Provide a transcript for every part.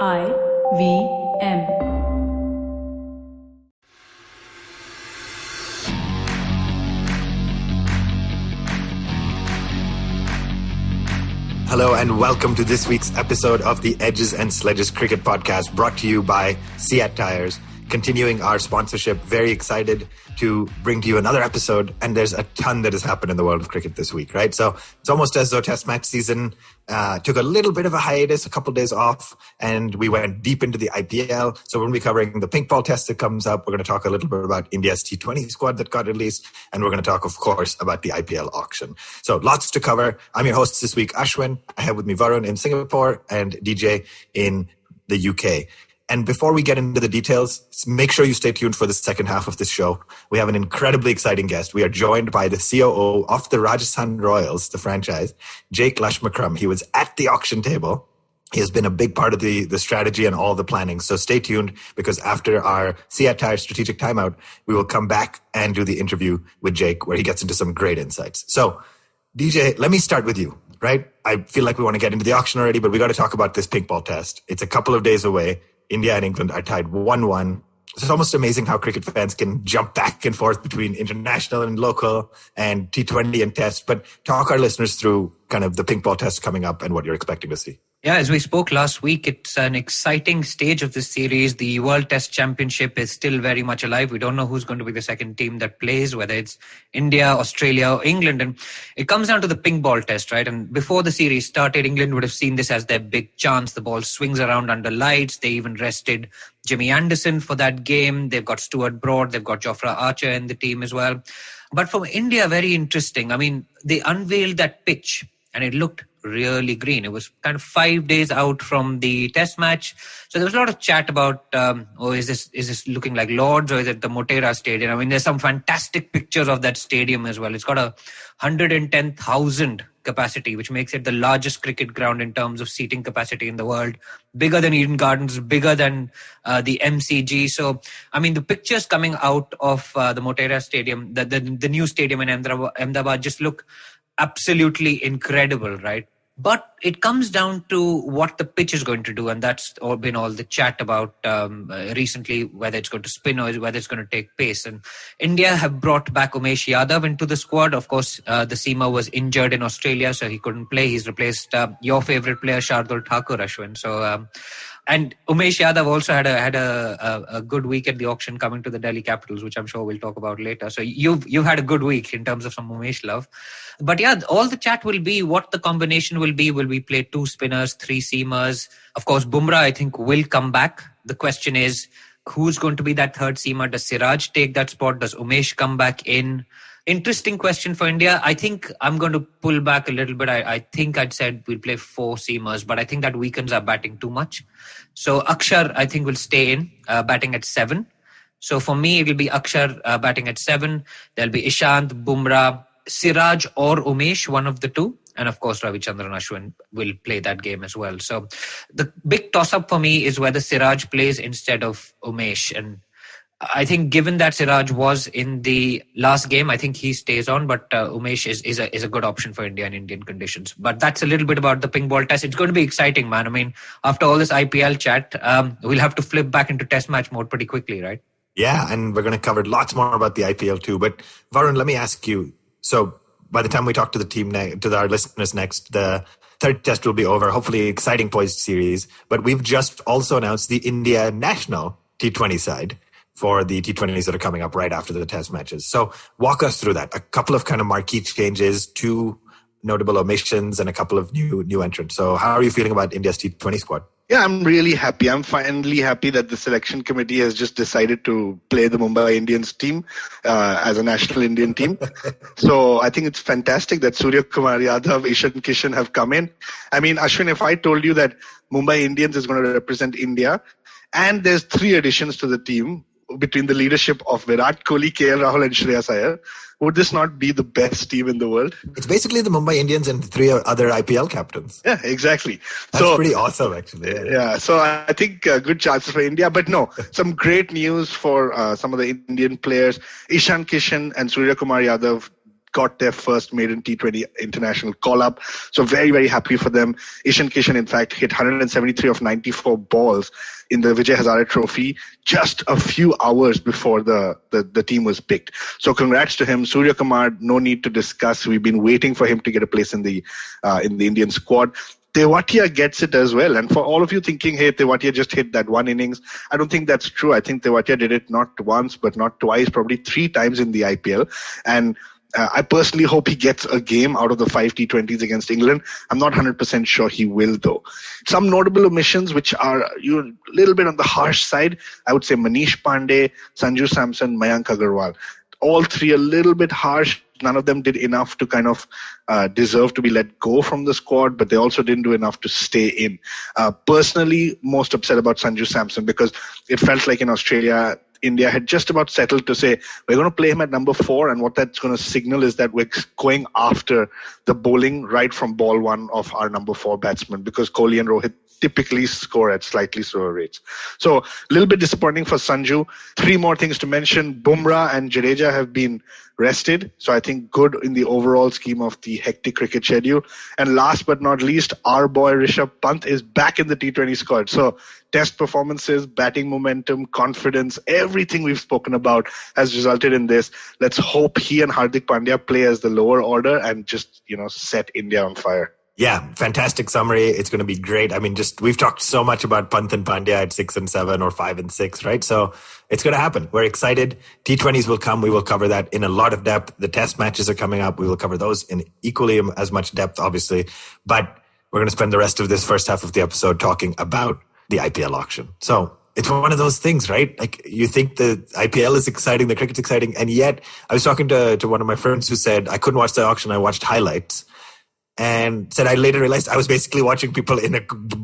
IVM. Hello and welcome to this week's episode of the Edges and Sledges Cricket Podcast, brought to you by CEAT Tires. Continuing our sponsorship, very excited to bring to you another episode, and there's a ton that has happened in the world of cricket this week, right? So it's almost as though Test match season took a little bit of a hiatus, a couple of days off, and we went deep into the IPL. So we're going to be covering the pink ball test that comes up. We're going to talk a little bit about India's T20 squad that got released, and we're going to talk, of course, about the IPL auction. So lots to cover. I'm your host this week, Ashwin. I have with me Varun in Singapore and DJ in the UK. And before we get into the details, make sure you stay tuned for the second half of this show. We have an incredibly exciting guest. We are joined by the COO of the Rajasthan Royals, the franchise, Jake Lush McCrum. He was at the auction table. He has been a big part of the strategy and all the planning. So stay tuned, because after our CEAT Tire strategic timeout, we will come back and do the interview with Jake, where he gets into some great insights. So DJ, let me start with you, right? I feel like we want to get into the auction already, but we got to talk about this pink ball test. It's a couple of days away. India and England are tied 1-1. It's almost amazing how cricket fans can jump back and forth between international and local and T20 and test. But talk our listeners through kind of the pink ball test coming up and what you're expecting to see. Yeah, as we spoke last week, it's an exciting stage of this series. The World Test Championship is still very much alive. We don't know who's going to be the second team that plays, whether it's India, Australia, or England. And it comes down to the pink ball test, right? And before the series started, England would have seen this as their big chance. The ball swings around under lights. They even rested Jimmy Anderson for that game. They've got Stuart Broad. They've got Jofra Archer in the team as well. But for India, very interesting. I mean, they unveiled that pitch and it looked really green. It was kind of 5 days out from the test match. So there was a lot of chat about, is this looking like Lords or is it the Motera Stadium? I mean, there's some fantastic pictures of that stadium as well. It's got a 110,000 capacity, which makes it the largest cricket ground in terms of seating capacity in the world. Bigger than Eden Gardens, bigger than the MCG. So, I mean, the pictures coming out of the Motera Stadium, the new stadium in Ahmedabad just look absolutely incredible, right? But it comes down to what the pitch is going to do, and that's been all the chat about recently, whether it's going to spin or whether it's going to take pace. And India have brought back Umesh Yadav into the squad. Of course, the seamer was injured in Australia, so he couldn't play. He's replaced your favourite player, Shardul Thakur, Ashwin. So, and Umesh Yadav also had a good week at the auction, coming to the Delhi Capitals, which I'm sure we'll talk about later. So you've had a good week in terms of some Umesh love. But yeah, all the chat will be what the combination will be. Will we play two spinners, three seamers? Of course, Bumrah, I think, will come back. The question is, who's going to be that third seamer? Does Siraj take that spot? Does Umesh come back in? Interesting question for India. I think I'm going to pull back a little bit. I think I'd said we'll play four seamers, but I think that weakens our batting too much. So Akshar, I think, will stay in, batting at 7. So for me, it will be Akshar batting at 7. There'll be Ishant, Bumrah, Siraj or Umesh, one of the two. And of course, Ravichandran Ashwin will play that game as well. So the big toss-up for me is whether Siraj plays instead of Umesh. And I think given that Siraj was in the last game, I think he stays on. But Umesh is a good option for India in Indian conditions. But that's a little bit about the pink ball test. It's going to be exciting, man. I mean, after all this IPL chat, we'll have to flip back into test match mode pretty quickly, right? Yeah, and we're going to cover lots more about the IPL too. But Varun, let me ask you, so by the time we talk to the team, to our listeners next, the third test will be over. Hopefully, exciting poised series. But we've just also announced the India national T20 side for the T20s that are coming up right after the test matches. So walk us through that. A couple of kind of marquee changes, 2 notable omissions, and a couple of new entrants. So how are you feeling about India's T20 squad? Yeah, I'm really happy. I'm finally happy that the selection committee has just decided to play the Mumbai Indians team as a national Indian team. So I think it's fantastic that Surya Kumar Yadav, Ishan Kishan have come in. I mean, Ashwin, if I told you that Mumbai Indians is going to represent India and there's 3 additions to the team between the leadership of Virat Kohli, KL Rahul and Shreyas Iyer, would this not be the best team in the world? It's basically the Mumbai Indians and 3 other IPL captains. Yeah, exactly. That's pretty awesome, actually. Yeah, so I think good chances for India. But no, some great news for some of the Indian players. Ishan Kishan and Surya Kumar Yadav got their first maiden T20 international call-up. So very, very happy for them. Ishan Kishan, in fact, hit 173 of 94 balls in the Vijay Hazare Trophy just a few hours before the team was picked. So congrats to him. Surya Kumar, no need to discuss. We've been waiting for him to get a place in the Indian squad. Tewatia gets it as well. And for all of you thinking, hey, Tewatia just hit that one innings, I don't think that's true. I think Tewatia did it not once, but not twice, probably 3 times in the IPL. And I personally hope he gets a game out of the 5 T20s against England. I'm not 100% sure he will, though. Some notable omissions, which are a little bit on the harsh side, I would say Manish Pandey, Sanju Samson, Mayank Agarwal. All 3 a little bit harsh. None of them did enough to kind of deserve to be let go from the squad, but they also didn't do enough to stay in. Personally, most upset about Sanju Samson because it felt like in Australia, India had just about settled to say, we're going to play him at number 4, and what that's going to signal is that we're going after the bowling right from ball 1 of our number 4 batsman, because Kohli and Rohit typically score at slightly slower rates. So a little bit disappointing for Sanju. 3 more things to mention. Bumrah and Jadeja have been rested. So I think good in the overall scheme of the hectic cricket schedule. And last but not least, our boy Rishabh Panth is back in the T20 squad. So test performances, batting momentum, confidence, everything we've spoken about has resulted in this. Let's hope he and Hardik Pandya play as the lower order and just, set India on fire. Yeah, fantastic summary. It's going to be great. I mean, we've talked so much about Panth and Pandya at 6 and 7 or 5 and 6, right? So it's going to happen. We're excited. T20s will come. We will cover that in a lot of depth. The test matches are coming up. We will cover those in equally as much depth, obviously. But we're going to spend the rest of this first half of the episode talking about the IPL auction. So it's one of those things, right? Like, you think the IPL is exciting, the cricket's exciting, and yet I was talking to one of my friends who said, I couldn't watch the auction, I watched highlights. And said I later realized I was basically watching people in a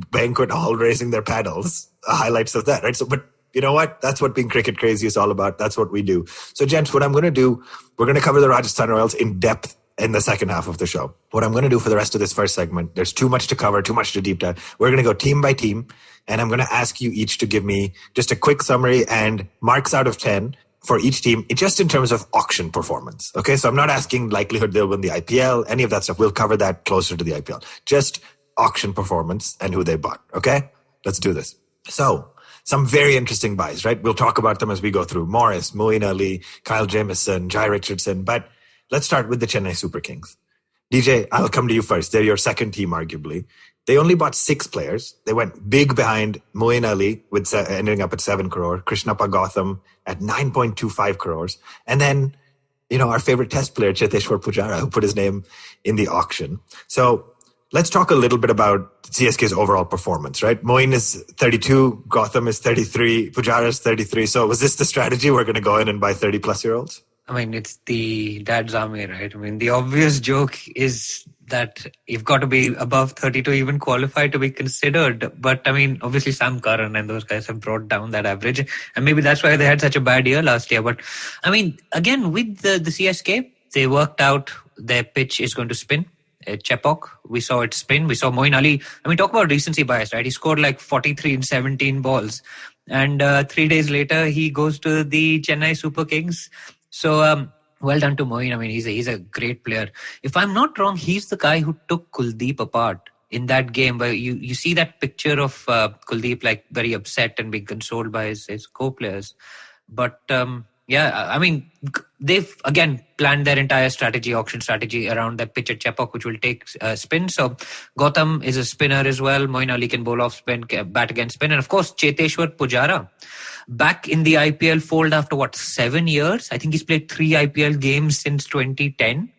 banquet hall raising their paddles, highlights of that, right? So, but you know what? That's what being cricket crazy is all about. That's what we do. So, gents, what I'm going to do, we're going to cover the Rajasthan Royals in depth in the second half of the show. What I'm going to do for the rest of this first segment, there's too much to cover, too much to deep dive. We're going to go team by team, and I'm going to ask you each to give me just a quick summary and marks out of 10 for each team, just in terms of auction performance. Okay, so I'm not asking likelihood they'll win the IPL, any of that stuff. We'll cover that closer to the IPL. Just auction performance and who they bought. Okay, let's do this. So, some very interesting buys, right? We'll talk about them as we go through. Morris, Moeen Ali, Kyle Jamieson, Jai Richardson. But let's start with the Chennai Super Kings. DJ, I'll come to you first. They're your second team, arguably. They only bought 6 players. They went big behind Moeen Ali, with ending up at 7 crore, Krishnappa Gautam at 9.25 crores. And then, our favorite test player, Cheteshwar Pujara, who put his name in the auction. So let's talk a little bit about CSK's overall performance, right? Moeen is 32, Gautam is 33, Pujara is 33. So was this the strategy? We're going to go in and buy 30-plus-year-olds? I mean, it's the dad's army, right? I mean, the obvious joke is that you've got to be above 30 to even qualify to be considered. But I mean, obviously Sam Curran and those guys have brought down that average. And maybe that's why they had such a bad year last year. But I mean, again, with the CSK, they worked out their pitch is going to spin. Chepauk, we saw it spin. We saw Moeen Ali. I mean, talk about recency bias, right? He scored like 43 in 17 balls. And 3 days later, he goes to the Chennai Super Kings. So, well done to Moeen. I mean, he's a great player. If I'm not wrong, he's the guy who took Kuldeep apart in that game where you see that picture of Kuldeep like very upset and being consoled by his co-players. But yeah, I mean, they've again planned their entire auction strategy around that pitch at Chepauk, which will take spin. So Gautam is a spinner as well. Moeen Ali can bowl off spin, bat against spin. And of course, Cheteshwar Pujara, back in the IPL fold after 7 years? I think he's played 3 IPL games since 2010.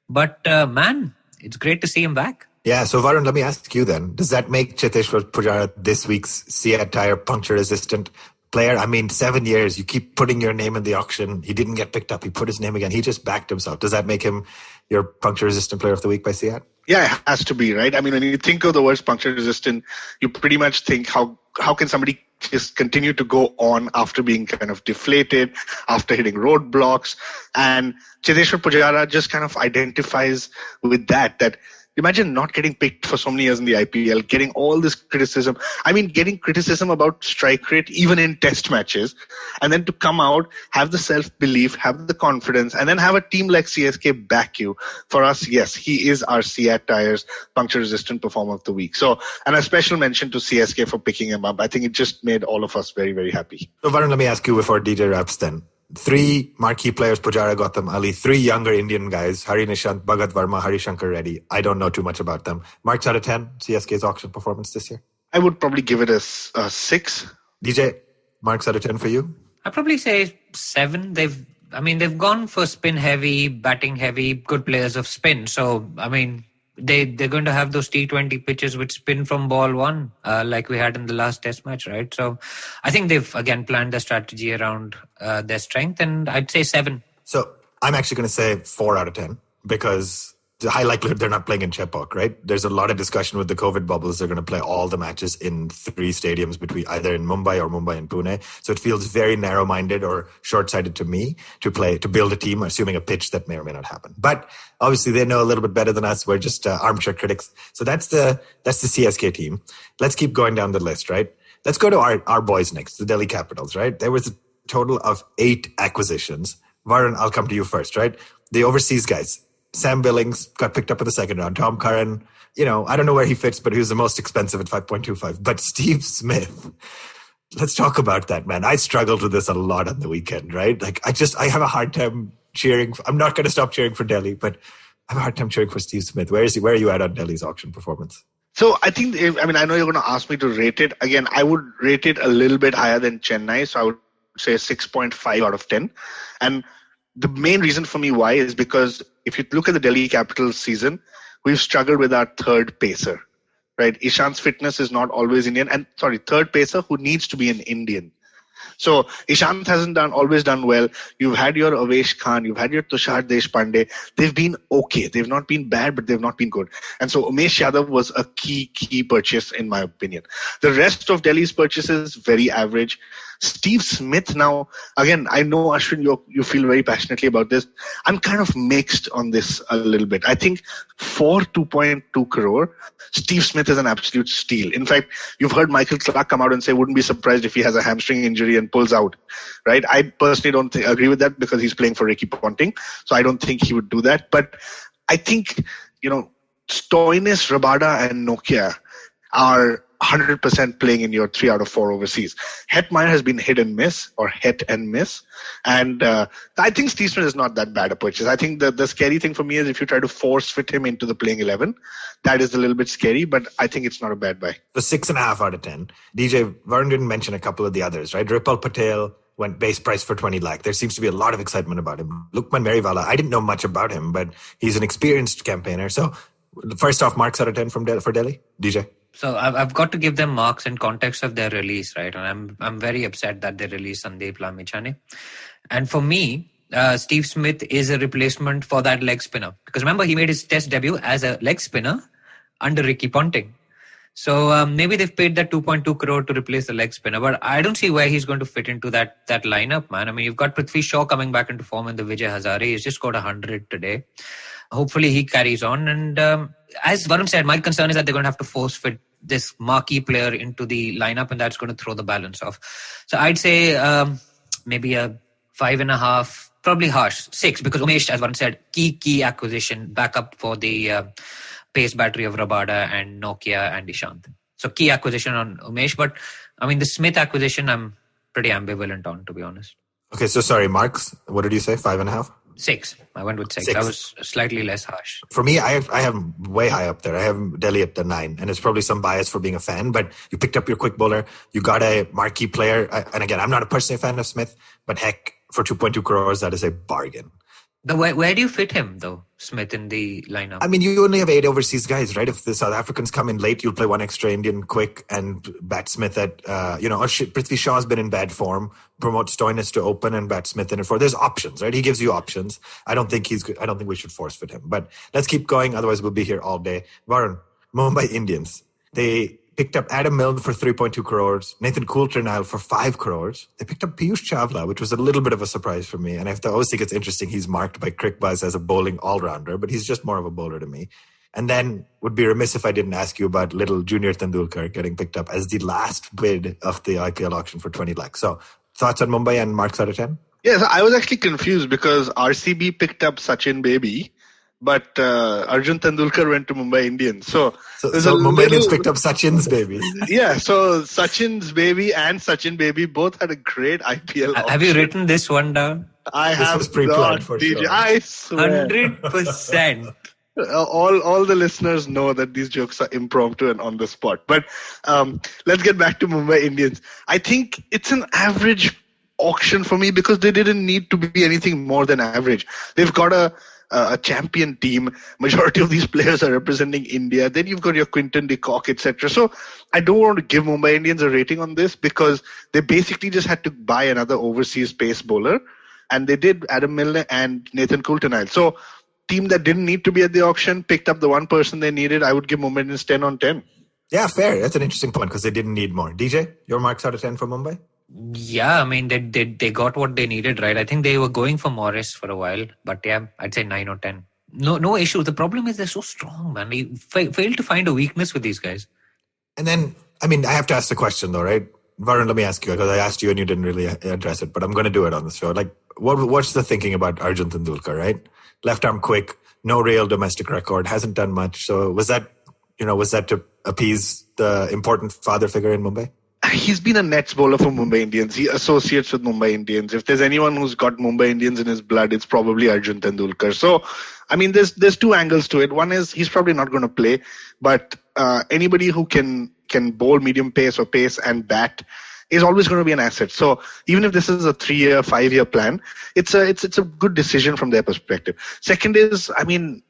But man, it's great to see him back. Yeah, so Varun, let me ask you then. Does that make Cheteshwar Pujara this week's CEAT Tire Puncture Resistant Player? I mean, 7 years, you keep putting your name in the auction. He didn't get picked up. He put his name again. He just backed himself. Does that make him your Puncture Resistant Player of the Week by CEAT? Yeah, it has to be, right? I mean, when you think of the words puncture resistant, you pretty much think how can somebody just continue to go on after being kind of deflated, after hitting roadblocks. And Cheteshwar Pujara just kind of identifies with that Imagine not getting picked for so many years in the IPL, getting all this criticism. I mean, getting criticism about strike rate, even in test matches, and then to come out, have the self-belief, have the confidence, and then have a team like CSK back you. For us, yes, he is our CEAT Tires Puncture Resistant Performer of the Week. So, and a special mention to CSK for picking him up. I think it just made all of us very, very happy. So, Varun, let me ask you before DJ wraps then. 3 marquee players, Pujara, Gautam Ali, 3 younger Indian guys, Hari Nishant, Bhagat Verma, Harishankar Reddy. I don't know too much about them. Marks out of 10, CSK's auction performance this year? I would probably give it a 6. DJ, marks out of 10 for you? I'd probably say 7. They've gone for spin heavy, batting heavy, good players of spin. So, they're going to have those T20 pitches with spin from ball 1, like we had in the last test match, right? So I think they've, again, planned their strategy around their strength, and I'd say 7. So I'm actually going to say 4 out of 10 because the high likelihood they're not playing in Chepauk, right? There's a lot of discussion with the COVID bubbles. They're going to play all the matches in 3 stadiums between either in Mumbai or Mumbai and Pune. So it feels very narrow-minded or short-sighted to me to build a team, assuming a pitch that may or may not happen. But obviously they know a little bit better than us. We're just armchair critics. So that's the CSK team. Let's keep going down the list, right? Let's go to our boys next, the Delhi Capitals, right? There was a total of 8 acquisitions. Varun, I'll come to you first, right? The overseas guys. Sam Billings got picked up in the second round. Tom Curran, I don't know where he fits, but he was the most expensive at 5.25. But Steve Smith, let's talk about that, man. I struggled with this a lot on the weekend, right? Like, I have a hard time cheering. I'm not going to stop cheering for Delhi, but I have a hard time cheering for Steve Smith. Where is he? Where are you at on Delhi's auction performance? So I think, I know you're going to ask me to rate it. Again, I would rate it a little bit higher than Chennai. So I would say 6.5 out of 10. And the main reason for me why is because if you look at the Delhi Capitals season, we've struggled with our third pacer, right? Ishant's fitness is not always Indian. Third pacer who needs to be an Indian. So Ishant hasn't always done well. You've had your Avesh Khan, you've had your Tushar Deshpande. They've been okay. They've not been bad, but they've not been good. And so Umesh Yadav was a key purchase in my opinion. The rest of Delhi's purchases, very average. Steve Smith now, again, I know Ashwin, you feel very passionately about this. I'm kind of mixed on this a little bit. I think for 2.2 crore, Steve Smith is an absolute steal. In fact, you've heard Michael Clark come out and say, wouldn't be surprised if he has a hamstring injury and pulls out, right? I personally don't agree with that because he's playing for Ricky Ponting. So I don't think he would do that. But I think, Stoinis, Rabada and Nokia are 100% playing in your 3 out of 4 overseas. Hetmeyer has been hit and miss. And I think Steve Smith is not that bad a purchase. I think the scary thing for me is if you try to force fit him into the playing 11, that is a little bit scary, but I think it's not a bad buy. So 6.5 out of 10. DJ, Varun didn't mention a couple of the others, right? Ripal Patel went base price for 20 lakh. There seems to be a lot of excitement about him. Lukman Meriwala, I didn't know much about him, but he's an experienced campaigner. So first off, marks out of 10 for Delhi. DJ? So I've got to give them marks in context of their release, right? And I'm very upset that they released Sandeep Lamichhane. And for me, Steve Smith is a replacement for that leg spinner. Because remember, he made his test debut as a leg spinner under Ricky Ponting. So maybe they've paid that 2.2 crore to replace the leg spinner. But I don't see where he's going to fit into that lineup, man. I mean, you've got Prithvi Shaw coming back into form in the Vijay Hazare. He's just got 100 today. Hopefully he carries on. And as Varun said, my concern is that they're going to have to force fit this marquee player into the lineup, and that's going to throw the balance off. So I'd say maybe a 5.5, probably harsh, 6, because Umesh, as Varun said, key acquisition, backup for the pace battery of Rabada and Nokia and Ishant. So key acquisition on Umesh, but I mean the Smith acquisition I'm pretty ambivalent on, to be honest. Okay, so sorry, marks, what did you say, 5.5? 6. I went with 6. That was slightly less harsh. For me, I have way high up there. I have Delhi at the 9, and it's probably some bias for being a fan, but you picked up your quick bowler. You got a marquee player. And again, I'm not a personally a fan of Smith, but heck, for 2.2 crores, that is a bargain. But where do you fit him, though, Smith, in the lineup? I mean, you only have 8 overseas guys, right? If the South Africans come in late, you'll play one extra Indian quick and bat Smith at, Prithvi Shaw's been in bad form. Promote Stoinis to open and bat Smith in it for. There's options, right? He gives you options. I don't think we should force fit him. But let's keep going. Otherwise, we'll be here all day. Varun, Mumbai Indians. They picked up Adam Milne for 3.2 crores, Nathan Coulter-Nile for 5 crores. They picked up Piyush Chawla, which was a little bit of a surprise for me. And I always think it's interesting he's marked by CricBuzz as a bowling all-rounder, but he's just more of a bowler to me. And then would be remiss if I didn't ask you about little Junior Tendulkar getting picked up as the last bid of the IPL auction for 20 lakhs. So thoughts on Mumbai and marks out of 10? Yes, I was actually confused because RCB picked up Sachin Baby, but Arjun Tendulkar went to Mumbai Indians. So Mumbai Indians picked up Sachin's baby. Yeah, so Sachin's baby and Sachin Baby both had a great IPL auction. Have you written this one down? I have was pre-planned for DJ. sure. I swear. 100%. All the listeners know that these jokes are impromptu and on the spot. But let's get back to Mumbai Indians. I think it's an average auction for me because they didn't need to be anything more than average. They've got a champion team. Majority of these players are representing India. Then you've got your Quinton de Kock, etc. So I don't want to give Mumbai Indians a rating on this because they basically just had to buy another overseas pace bowler. And they did Adam Milne and Nathan Coulter-Nile. So team that didn't need to be at the auction picked up the one person they needed. I would give Mumbai Indians 10 on 10. Yeah, fair. That's an interesting point because they didn't need more. DJ, your marks out of 10 for Mumbai? Yeah, I mean, they got what they needed, right? I think they were going for Morris for a while, but yeah, I'd say 9 or 10. No issue. The problem is they're so strong, man. They failed to find a weakness with these guys. And then, I mean, I have to ask the question though, right? Varun, let me ask you, because I asked you and you didn't really address it, but I'm going to do it on the show. Like, what's the thinking about Arjun Tendulkar, right? Left arm quick, no real domestic record, hasn't done much. So was that to appease the important father figure in Mumbai? He's been a nets bowler for Mumbai Indians. He associates with Mumbai Indians. If there's anyone who's got Mumbai Indians in his blood, it's probably Arjun Tendulkar. So, I mean, there's two angles to it. One is he's probably not going to play, but anybody who can bowl medium pace or pace and bat is always going to be an asset. So even if this is a 3-year, 5-year plan, it's a good decision from their perspective. Second is, I mean,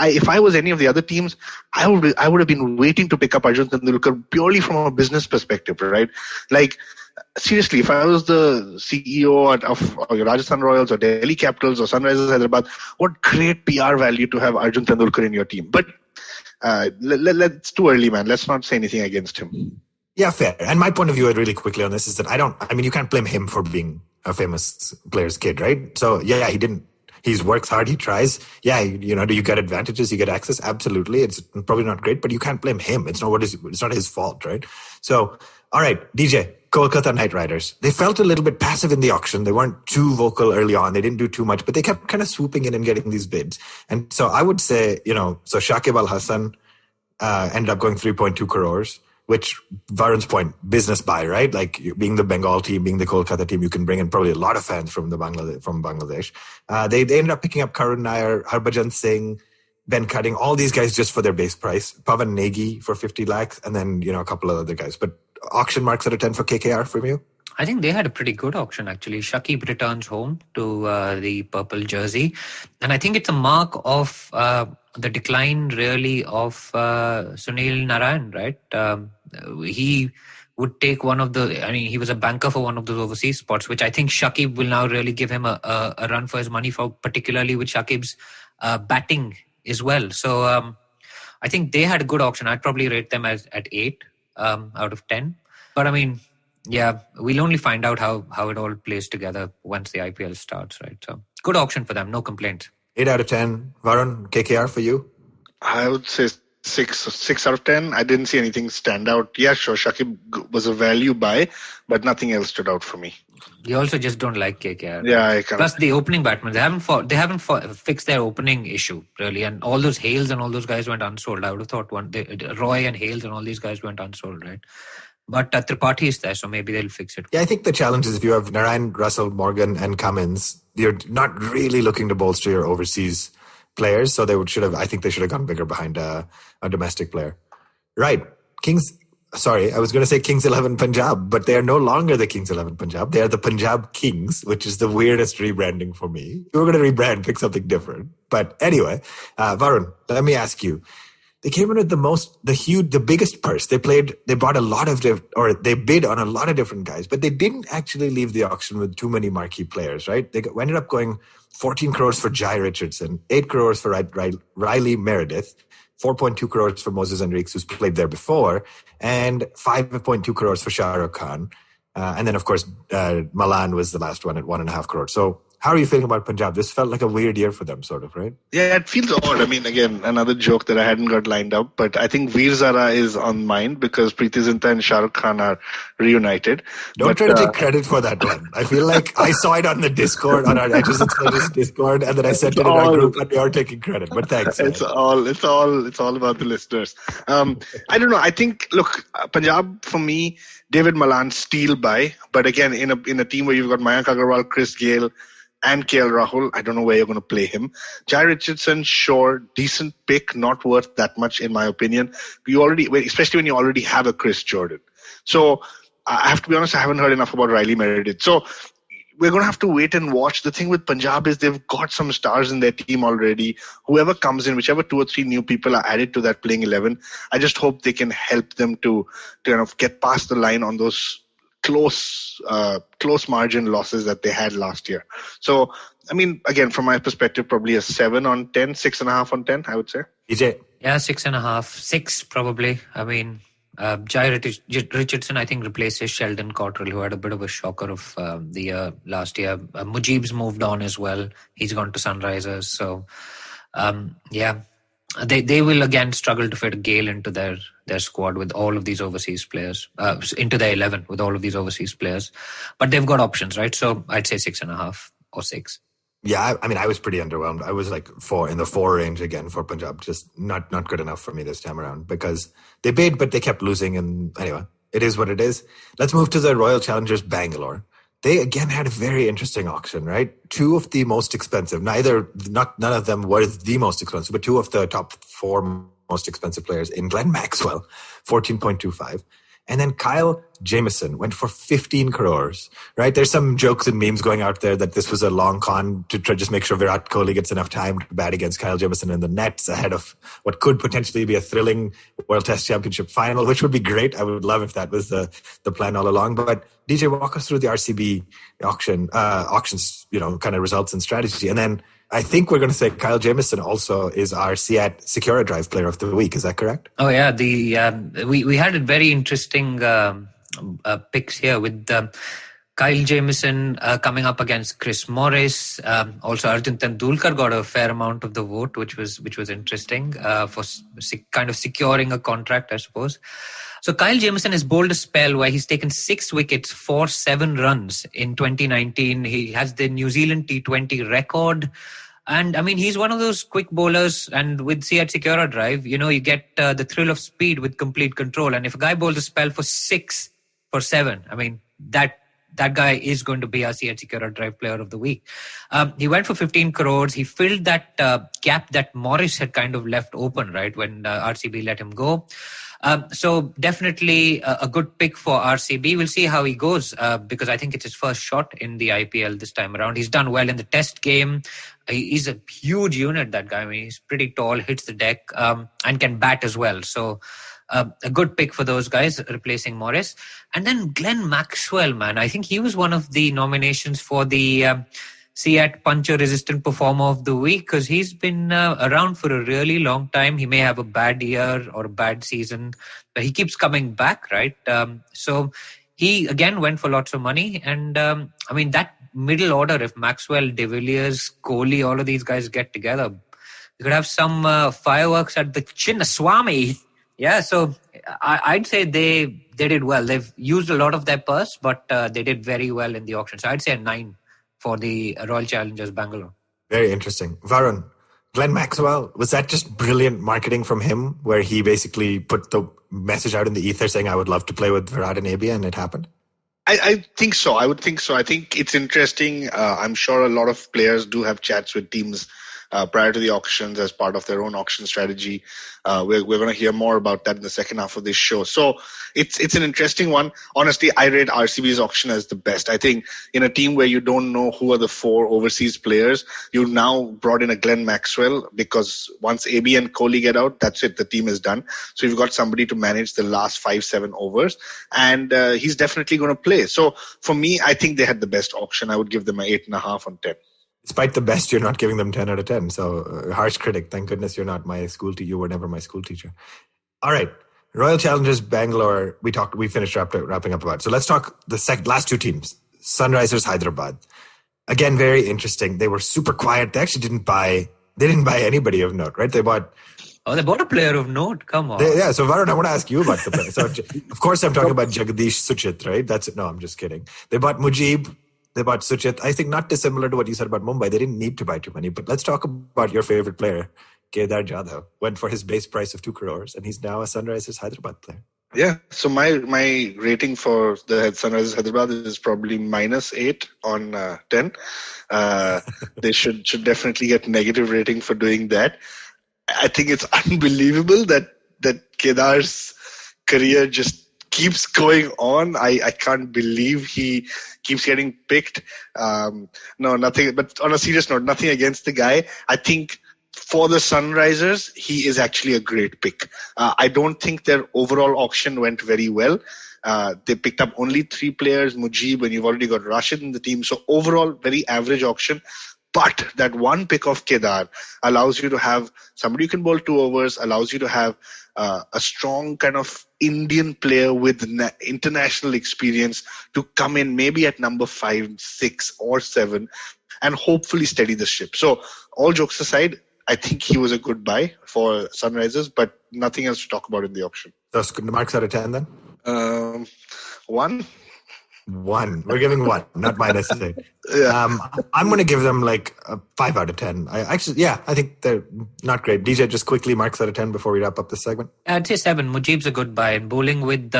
if I was any of the other teams, I would have been waiting to pick up Arjun Tendulkar purely from a business perspective, right? Like, seriously, if I was the CEO of Rajasthan Royals or Delhi Capitals or Sunrisers Hyderabad, what great PR value to have Arjun Tendulkar in your team. But it's too early, man. Let's not say anything against him. Yeah, fair. And my point of view really quickly on this is that you can't blame him for being a famous player's kid, right? So yeah, he works hard, he tries. Yeah, do you get advantages? You get access? Absolutely. It's probably not great, but you can't blame him. It's not his fault, right? So, all right, DJ, Kolkata Knight Riders. They felt a little bit passive in the auction. They weren't too vocal early on. They didn't do too much, but they kept kind of swooping in and getting these bids. And so I would say, so Shakib Al Hassan ended up going 3.2 crores. Which, Varun's point, business buy, right? Like being the Bengal team, being the Kolkata team, you can bring in probably a lot of fans from Bangladesh. They ended up picking up Karun Nair, Harbhajan Singh, Ben Cutting, all these guys just for their base price. Pavan Negi for 50 lakhs, and then a couple of other guys. But auction marks out of 10 for KKR from you? I think they had a pretty good auction, actually. Shakib returns home to the purple jersey. And I think it's a mark of the decline, really, of Sunil Narayan, right? He would take he was a banker for one of those overseas spots, which I think Shakib will now really give him a run for his money for, particularly with Shakib's batting as well. So I think they had a good auction. I'd probably rate them at 8 out of 10. But I mean, yeah, we'll only find out how it all plays together once the IPL starts, right? So good auction for them, no complaints. 8 out of 10. Varun, KKR for you? I would say 6 out of 10. I didn't see anything stand out. Yeah, sure, Shakib was a value buy, but nothing else stood out for me. You also just don't like KKR. Yeah, Plus the opening batsmen, they haven't fixed their opening issue really, and all those Hales and all those guys went unsold. I would have thought Roy and Hales and all these guys went unsold, right? But Tripathi is there, so maybe they'll fix it. Yeah, I think the challenge is if you have Narayan, Russell, Morgan, and Cummins, you're not really looking to bolster your overseas players. So I think they should have gone bigger behind a domestic player. Right. I was going to say Kings 11 Punjab, but they are no longer the Kings 11 Punjab. They are the Punjab Kings, which is the weirdest rebranding for me. If you were going to rebrand, pick something different. But anyway, Varun, let me ask you. They came in with the biggest purse. They bid on a lot of different guys, but they didn't actually leave the auction with too many marquee players, right? They ended up going 14 crores for Jai Richardson, 8 crores for Riley Meredith, 4.2 crores for Moses Enriques, who's played there before, and 5.2 crores for Shah Rukh Khan. And then, of course, Malan was the last one at 1.5 crores. So How are you feeling about Punjab? This felt like a weird year for them, sort of, right? Yeah, it feels odd. I mean, again, another joke that I hadn't got lined up, but I think Veer Zara is on mind because Preeti Zinta and Shah Rukh Khan are reunited. Don't try to take credit for that one. I feel like I saw it on the Discord, on our Edges and Sledges Discord, and then I sent it in our group, and you're taking credit. But thanks. It's all about the listeners. I don't know. I think, look, Punjab for me, David Malan steal by, but again, in a team where you've got Mayank Agarwal, Chris Gayle, and KL Rahul, I don't know where you're going to play him. Jai Richardson, sure, decent pick, not worth that much in my opinion. Especially when you already have a Chris Jordan. So I have to be honest, I haven't heard enough about Riley Meredith. So we're going to have to wait and watch. The thing with Punjab is they've got some stars in their team already. Whoever comes in, whichever 2 or 3 new people are added to that playing 11, I just hope they can help them to kind of get past the line on those close margin losses that they had last year. So, I mean, again, from my perspective, probably a 7 on 10, 6.5 on 10, I would say. EJ? Yeah, 6.5, 6 probably. I mean, Jai Richardson, I think, replaces Sheldon Cottrell, who had a bit of a shocker of the year last year. Mujib's moved on as well. He's gone to Sunrisers. So, yeah. They will again struggle to fit Gayle into their squad with all of these overseas players, into their 11 with all of these overseas players. But they've got options, right? So I'd say 6.5 or 6. Yeah, I mean, I was pretty underwhelmed. I was like 4 in the 4 range again for Punjab. Just not good enough for me this time around because they bid, but they kept losing. And anyway, it is what it is. Let's move to the Royal Challengers Bangalore. They again had a very interesting auction, right? 2 of the most expensive, none of them were the most expensive, but 2 of the top 4 most expensive players in Glenn Maxwell, 14.25. And then Kyle Jamieson went for 15 crores, right? There's some jokes and memes going out there that this was a long con to try just make sure Virat Kohli gets enough time to bat against Kyle Jamieson in the nets ahead of what could potentially be a thrilling World Test Championship final, which would be great. I would love if that was the plan all along. But DJ, walk us through the Rcb auctions, kind of results and strategy. And then I think we're going to say Kyle Jamieson also is our CEAT SecuraDrive Player of the Week. Is that correct? Oh yeah, we had a very interesting picks here with Kyle Jamieson coming up against Chris Morris. Also, Arjun Tendulkar got a fair amount of the vote, which was interesting for kind of securing a contract, I suppose. So Kyle Jamieson has bowled a spell where he's taken 6 wickets for 7 runs in 2019. He has the New Zealand T20 record. And I mean, he's one of those quick bowlers. And with CEAT SecuraDrive, you get the thrill of speed with complete control. And if a guy bowls a spell for 6 for 7, I mean, that guy is going to be our CEAT SecuraDrive Player of the Week. He went for 15 crores. He filled that gap that Morris had kind of left open, right, when RCB let him go. So definitely a good pick for RCB. We'll see how he goes because I think it's his first shot in the IPL this time around. He's done well in the test game. He's a huge unit, that guy. I mean, he's pretty tall, hits the deck, and can bat as well. So a good pick for those guys, replacing Morris. And then Glenn Maxwell, man. I think he was one of the nominations for the CEAT Puncture Resistant Performer of the Week because he's been around for a really long time. He may have a bad year or a bad season, but he keeps coming back, right? So he, again, went for lots of money. And, I mean, that middle order, if Maxwell, De Villiers, Kohli, all of these guys get together, you could have some fireworks at the Chinnaswamy. Yeah, so I'd say they did well. They've used a lot of their purse, but they did very well in the auction. So I'd say a 9 for the Royal Challengers Bangalore. Very interesting. Varun, Glenn Maxwell, was that just brilliant marketing from him where he basically put the message out in the ether saying, I would love to play with Virat and Abia, and it happened? I think so. I would think so. I think it's interesting. I'm sure a lot of players do have chats with teams prior to the auctions as part of their own auction strategy. We're going to hear more about that in the second half of this show. So it's an interesting one. Honestly, I rate RCB's auction as the best. I think in a team where you don't know who are the 4 overseas players, you now brought in a Glenn Maxwell because once AB and Kohli get out, that's it. The team is done. So you've got somebody to manage the last 5-7 overs, and he's definitely going to play. So for me, I think they had the best auction. I would give them an 8.5 on 10. Despite the best, you're not giving them 10 out of 10. So harsh critic. Thank goodness you're not my school teacher. You were never my school teacher. All right. Royal Challengers We finished wrapping up about. So let's talk the last 2 teams. Sunrisers Hyderabad. again, very interesting. They were super quiet. They actually didn't buy anybody of note, right? They bought a player of note. Come on. So Varun, I want to ask you about the player. So of course I'm talking about Jagadish Suchit, right? No, I'm just kidding. They bought Mujib. They bought Suchit. I think not dissimilar to what you said about Mumbai. They didn't need to buy too many. But let's talk about your favorite player, Kedar Jadhav. Went for his base price of 2 crores, and he's now a Sunrisers Hyderabad player. Yeah, so my rating for the Sunrisers Hyderabad is probably -8 on 10. They should definitely get negative rating for doing that. I think it's unbelievable that Kedar's career just keeps going on. I can't believe he keeps getting picked. No, nothing. But on a serious note, nothing against the guy. I think for the Sunrisers, he is actually a great pick. I don't think their overall auction went very well. They picked up only 3 players, Mujib, and you've already got Rashid in the team. So overall, very average auction. But that one pick of Kedar allows you to have somebody who can bowl 2 overs, allows you to have a strong kind of Indian player with international experience to come in maybe at number 5, 6 or 7 and hopefully steady the ship. So all jokes aside, I think he was a good buy for Sunrisers, but nothing else to talk about in the auction. So marks out of 10 then? 1. 1. We're giving 1, not -8. Yeah. I'm going to give them like a 5 out of 10. I think they're not great. DJ, just quickly, marks out of 10 before we wrap up this segment. I'd say 7. Mujib's a good buy. And bowling with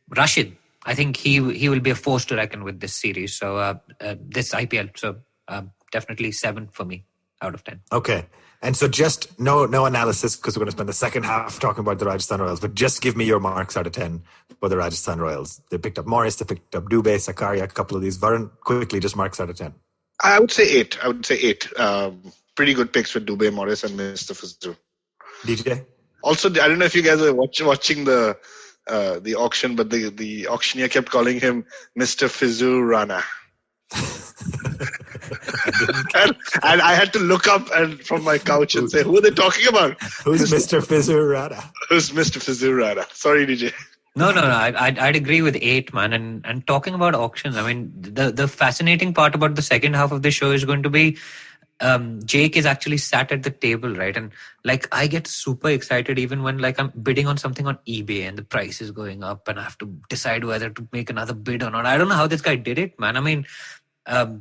Rashid, I think he will be a force to reckon with this series. So this IPL. So definitely 7 for me out of 10. Okay. And so just no analysis because we're going to spend the second half talking about the Rajasthan Royals, but just give me your marks out of 10 for the Rajasthan Royals. They picked up Morris, they picked up Dubey, Sakaria, a couple of these. Varun, quickly, just marks out of 10. I would say 8. Pretty good picks with Dubey, Morris, and Mr. Fazul. DJ? Also, I don't know if you guys are watching the auction, but the auctioneer kept calling him Mr. Fazul Rana. and I had to look up from my couch and say, who are they talking about? Who's Mr. Fazul Rana? Who's Mr. Fazul Rana? Sorry, DJ. No. I'd agree with 8, man. And talking about auctions, I mean, the fascinating part about the second half of the show is going to be Jake is actually sat at the table, right? And like I get super excited even when like I'm bidding on something on eBay and the price is going up and I have to decide whether to make another bid or not. I don't know how this guy did it, man. I mean,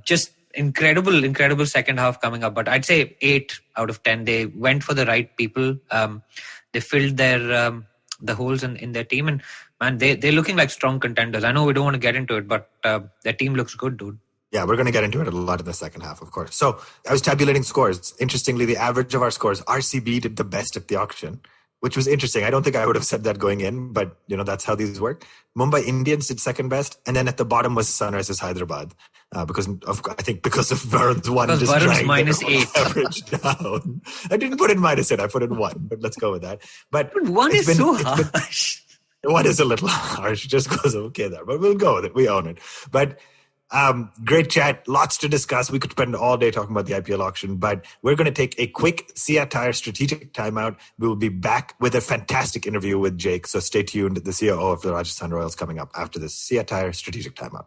just incredible second half coming up. But I'd say 8 out of 10. They went for the right people. They filled their the holes in their team, and man, they're looking like strong contenders. I know we don't want to get into it, but their team looks good, dude. Yeah, we're going to get into it a lot in the second half, of course. So I was tabulating scores. Interestingly, the average of our scores, RCB did the best at the auction, which was interesting. I don't think I would have said that going in, but that's how these work. Mumbai Indians did second best, and then at the bottom was Sunrisers Hyderabad, because of Varun's 1 because just Varun's trying -8 average down. I didn't put in -8. I put in 1, but let's go with that. But 1 is so harsh. 1 is a little harsh, just because of okay there, but we'll go with it. We own it. But great chat, lots to discuss. We could spend all day talking about the IPL auction, but we're going to take a quick CEAT Tire strategic timeout. We will be back with a fantastic interview with Jake, so stay tuned. The COO of the Rajasthan Royals coming up after this CEAT Tire strategic timeout.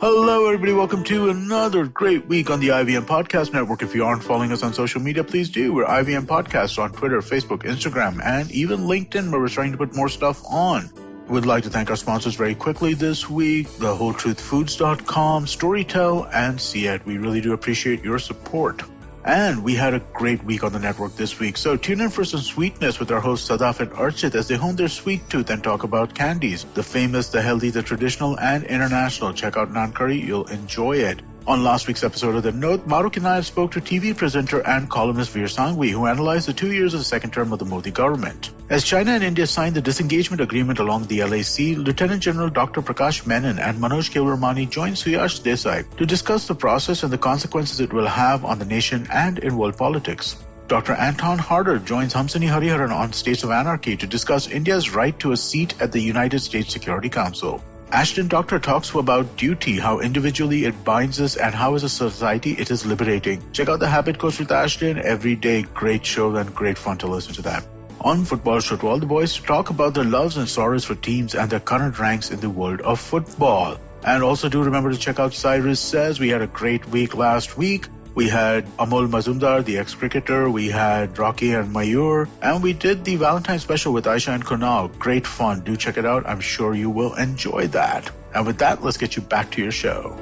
Hello, everybody. Welcome to another great week on the IVM Podcast Network. If you aren't following us on social media, please do. We're IVM Podcasts on Twitter, Facebook, Instagram, and even LinkedIn, where we're starting to put more stuff on. We'd like to thank our sponsors very quickly this week, thewholetruthfoods.com, Storytel, and CEAT. We really do appreciate your support. And we had a great week on the network this week, so tune in for some sweetness with our hosts Sadaf and Archit as they hone their sweet tooth and talk about candies. The famous, the healthy, the traditional, and international. Check out Naan Curry, you'll enjoy it. On last week's episode of The Note, Maruk and I spoke to TV presenter and columnist Veer Sanghvi, who analyzed the 2 years of the second term of the Modi government. As China and India signed the disengagement agreement along the LAC, Lieutenant General Dr. Prakash Menon and Manoj Kewurmani joined Suyash Desai to discuss the process and the consequences it will have on the nation and in world politics. Dr. Anton Harder joins Hamsini Hariharan on States of Anarchy to discuss India's right to a seat at the United States Security Council. Ashton Doctor talks about duty, how individually it binds us and how as a society it is liberating. Check out The Habit Coach with Ashton every day. Great show and great fun to listen to that. On Football Show to all the boys to talk about their loves and sorrows for teams and their current ranks in the world of football. And also do remember to check out Cyrus Says. We had a great week last week. We had Amol Mazumdar, the ex-cricketer. We had Rocky and Mayur. And we did the Valentine's special with Aisha and Kunal. Great fun. Do check it out. I'm sure you will enjoy that. And with that, let's get you back to your show.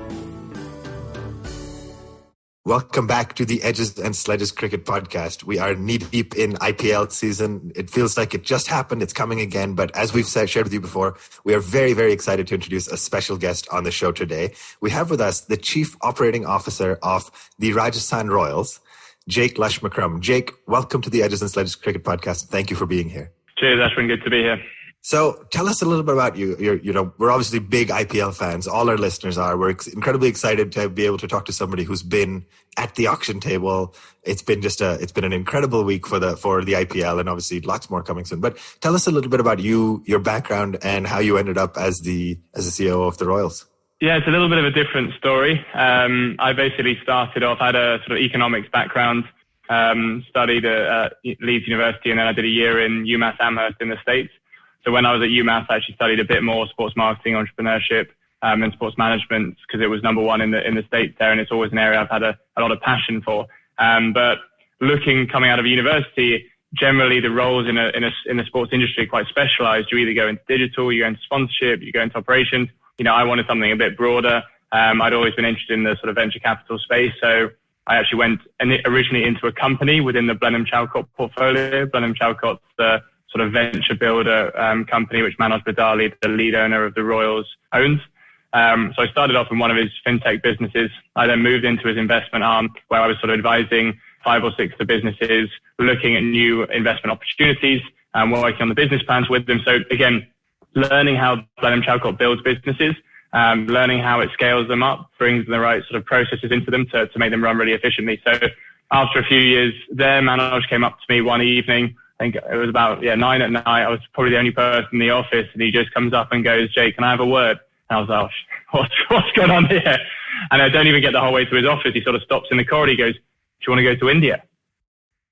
Welcome back to the Edges and Sledges Cricket Podcast. We are knee-deep in IPL season. It feels like it just happened. It's coming again. But as we've shared with you before, we are very, very excited to introduce a special guest on the show today. We have with us the Chief Operating Officer of the Rajasthan Royals, Jake Lush McCrum. Jake, welcome to the Edges and Sledges Cricket Podcast. Thank you for being here. Cheers, Ashwin. Good to be here. So tell us a little bit about you. We're obviously big IPL fans. All our listeners are. We're incredibly excited to be able to talk to somebody who's been at the auction table. It's been an incredible week for the IPL, and obviously lots more coming soon. But tell us a little bit about you, your background, and how you ended up as the CEO of the Royals. Yeah, it's a little bit of a different story. I basically started off, had a sort of economics background, studied at Leeds University, and then I did a year in UMass Amherst in the States. So when I was at UMass, I actually studied a bit more sports marketing, entrepreneurship, and sports management because it was number one in the States there, and it's always an area I've had a lot of passion for. But coming out of university, generally the roles in the sports industry are quite specialized. You either go into digital, you go into sponsorship, you go into operations. I wanted something a bit broader. I'd always been interested in the sort of venture capital space, so I actually went originally into a company within the Blenheim Chalcott portfolio. Blenheim Chalcott's the sort of venture builder company which Manoj Badali, the lead owner of the Royals, owns. So I started off in one of his fintech businesses. I then moved into his investment arm where I was sort of advising 5 or 6 of the businesses, looking at new investment opportunities and working on the business plans with them. So again, learning how Blenheim Chalcott builds businesses, learning how it scales them up, brings the right sort of processes into them to make them run really efficiently. So after a few years there, Manoj came up to me one evening. I think it was about 9 at night. I was probably the only person in the office, and he just comes up and goes, "Jake, can I have a word?" And I was like, what's going on here? And I don't even get the whole way to his office. He sort of stops in the corridor. He goes, "Do you want to go to India?"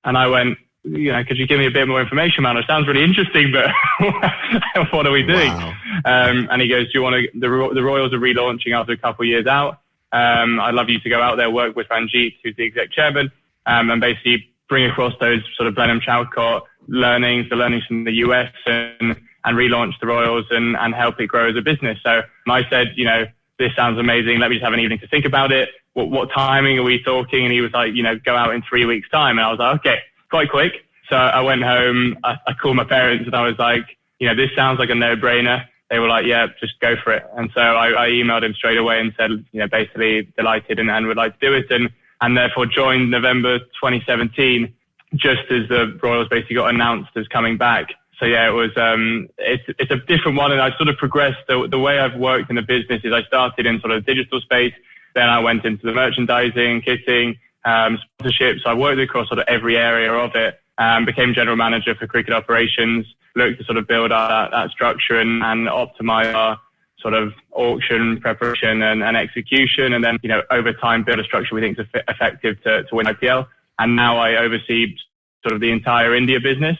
And I went, "Could you give me a bit more information, man? It sounds really interesting, but what are we doing?" Wow. And he goes, "Do you want to? The Royals are relaunching after a couple of years out. I'd love you to go out there, work with Ranjit, who's the exec chairman, and basically bring across those sort of Blenheim Chalcott learnings from the US and relaunch the Royals and help it grow as a business." So I said, "This sounds amazing. Let me just have an evening to think about it. What timing are we talking?" And he was like, "Go out in 3 weeks' time." And I was like, "Okay, quite quick." So I went home. I called my parents and I was like, "This sounds like a no-brainer." They were like, "Yeah, just go for it." And so I emailed him straight away and said, basically delighted and would like to do it. And therefore joined November 2017, just as the Royals basically got announced as coming back. So yeah, it was, it's a different one. And I sort of progressed the way I've worked in the business is I started in sort of digital space. Then I went into the merchandising, kitting, sponsorship. So I worked across sort of every area of it, became general manager for cricket operations, looked to sort of build out that structure and optimize our sort of auction preparation and execution. And then, over time, build a structure we think is effective to win IPL. And now I oversee sort of the entire India business.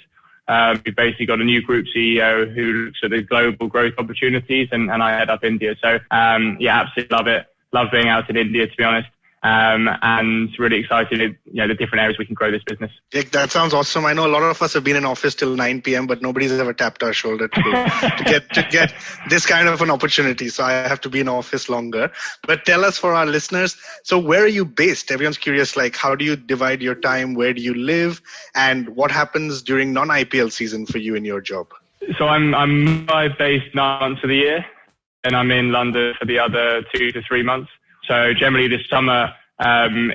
We've basically got a new group CEO who looks at the global growth opportunities, and I head up India. So, absolutely love it. Love being out in India, to be honest. And really excited, the different areas we can grow this business. Jake, that sounds awesome. I know a lot of us have been in office till 9 p.m., but nobody's ever tapped our shoulder to get this kind of an opportunity. So I have to be in office longer. But tell us, for our listeners, so where are you based? Everyone's curious, like, how do you divide your time? Where do you live? And what happens during non-IPL season for you in your job? So I'm Mumbai-based 9 months of the year, and I'm in London for the other 2 to 3 months. So generally this summer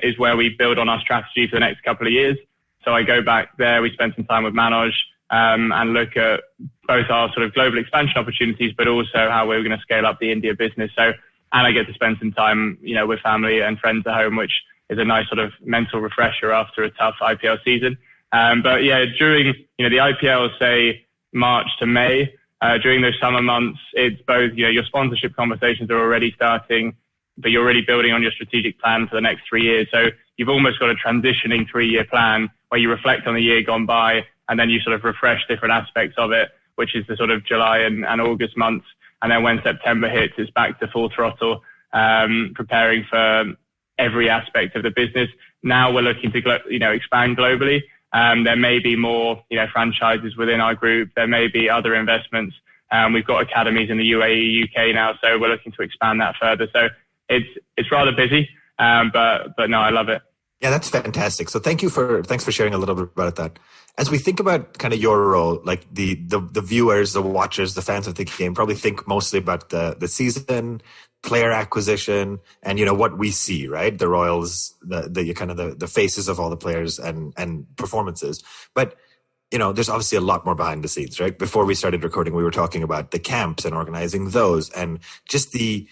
is where we build on our strategy for the next couple of years. So I go back there, we spend some time with Manoj and look at both our sort of global expansion opportunities, but also how we're going to scale up the India business. So, and I get to spend some time, with family and friends at home, which is a nice sort of mental refresher after a tough IPL season. But yeah, during, the IPL, say March to May, during those summer months, it's both, your sponsorship conversations are already starting, but you're already building on your strategic plan for the next 3 years. So you've almost got a transitioning 3-year plan where you reflect on the year gone by and then you sort of refresh different aspects of it, which is the sort of July and August months. And then when September hits, it's back to full throttle, preparing for every aspect of the business. Now we're looking to, expand globally. There may be more, franchises within our group. There may be other investments. We've got academies in the UAE, UK now, so we're looking to expand that further. So it's rather busy, but no, I love it. Yeah, that's fantastic. So thanks for sharing a little bit about that. As we think about kind of your role, like the viewers, the watchers, the fans of the game probably think mostly about the season, player acquisition, and what we see, right? The Royals, the kind of the faces of all the players and performances. But there's obviously a lot more behind the scenes, right? Before we started recording, we were talking about the camps and organizing those, and just the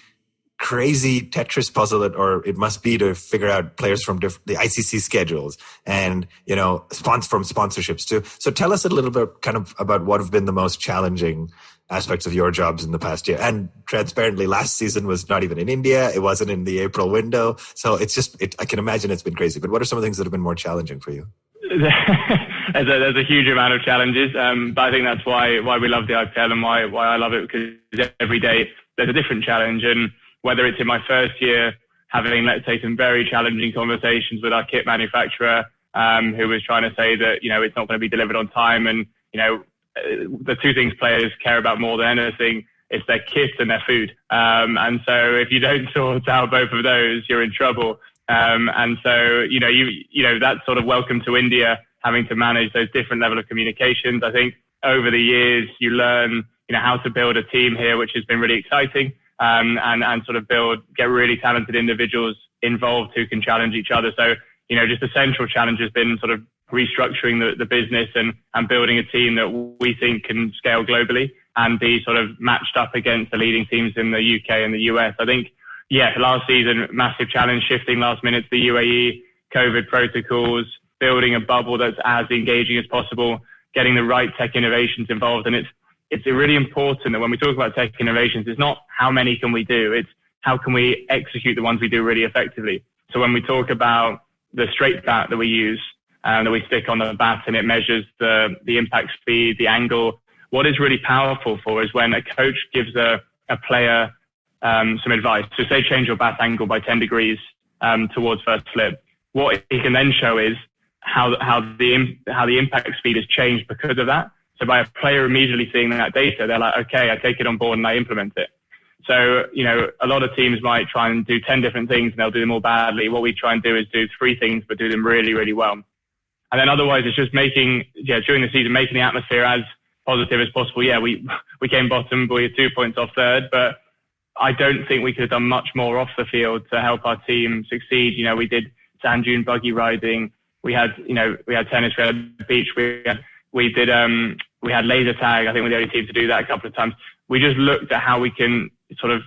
crazy Tetris puzzle it must be to figure out players from the ICC schedules and, from sponsorships too. So tell us a little bit kind of about what have been the most challenging aspects of your jobs in the past year. And transparently, last season was not even in India. It wasn't in the April window. So I can imagine it's been crazy. But what are some of the things that have been more challenging for you? There's a huge amount of challenges. But I think that's why we love the IPL and why I love it, because every day there's a different challenge. And whether it's in my first year, having, let's say, some very challenging conversations with our kit manufacturer, who was trying to say that, it's not going to be delivered on time. And, the two things players care about more than anything is their kit and their food. And so if you don't sort out both of those, you're in trouble. And so, that's sort of welcome to India, having to manage those different level of communications. I think over the years, you learn, how to build a team here, which has been really exciting. And sort of get really talented individuals involved who can challenge each other. So, just the central challenge has been sort of restructuring the business and building a team that we think can scale globally and be sort of matched up against the leading teams in the UK and the US. I think, last season, massive challenge, shifting last minute to the UAE, COVID protocols, building a bubble that's as engaging as possible, getting the right tech innovations involved. And it's really important that when we talk about tech innovations, it's not how many can we do, it's how can we execute the ones we do really effectively. So when we talk about the straight bat that we use, that we stick on the bat and it measures the impact speed, the angle, what is really powerful for is when a coach gives a player some advice. So say change your bat angle by 10 degrees towards first flip. What he can then show is how the impact speed has changed because of that. So by a player immediately seeing that data, they're like, okay, I take it on board and I implement it. So, a lot of teams might try and do 10 different things and they'll do them all badly. What we try and do is do 3 things, but do them really, really well. And then otherwise it's just during the season, making the atmosphere as positive as possible. Yeah, we came bottom, but we had 2 points off third, but I don't think we could have done much more off the field to help our team succeed. We did sand dune buggy riding. We had tennis, we had beach, we had laser tag. I think we're the only team to do that a couple of times. We just looked at how we can sort of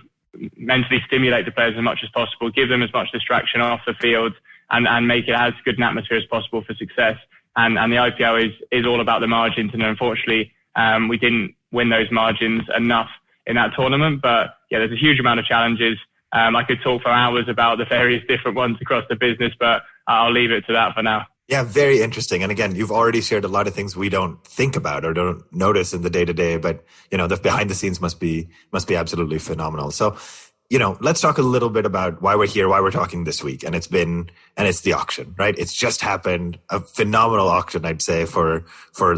mentally stimulate the players as much as possible, give them as much distraction off the field, and make it as good an atmosphere as possible for success. And the IPL is all about the margins. And unfortunately, we didn't win those margins enough in that tournament. But there's a huge amount of challenges. I could talk for hours about the various different ones across the business, but I'll leave it to that for now. Yeah, very interesting. And again, you've already shared a lot of things we don't think about or don't notice in the day-to-day, but, the behind the scenes must be absolutely phenomenal. So, let's talk a little bit about why we're here, why we're talking this week. And it's the auction, right? It's just happened. A phenomenal auction, I'd say, for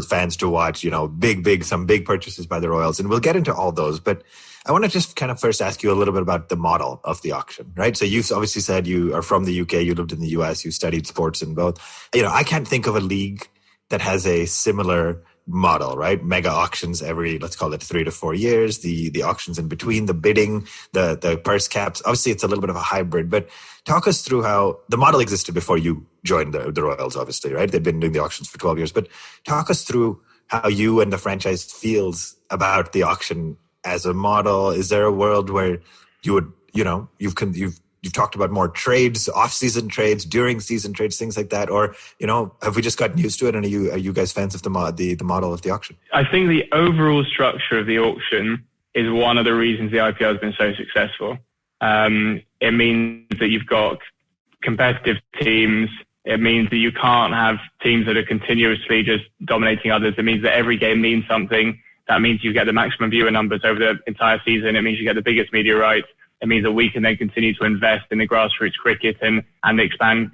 fans to watch, some big purchases by the Royals. And we'll get into all those, but I want to just kind of first ask you a little bit about the model of the auction, right? So you've obviously said you are from the UK, you lived in the US, you studied sports in both. I can't think of a league that has a similar model, right? Mega auctions every, let's call it 3 to 4 years, the auctions in between, the bidding, the purse caps. Obviously, it's a little bit of a hybrid, but talk us through how the model existed before you joined the Royals, obviously, right? They've been doing the auctions for 12 years, but talk us through how you and the franchise feels about the auction as a model. Is there a world where you would, you've talked about more trades, off-season trades, during season trades, things like that, or have we just gotten used to it? And are you guys fans of the model of the auction? I think the overall structure of the auction is one of the reasons the IPL has been so successful. It means that you've got competitive teams. It means that you can't have teams that are continuously just dominating others. It means that every game means something, That means you get the maximum viewer numbers over the entire season. It means you get the biggest media rights. It means that we can then continue to invest in the grassroots cricket and expand,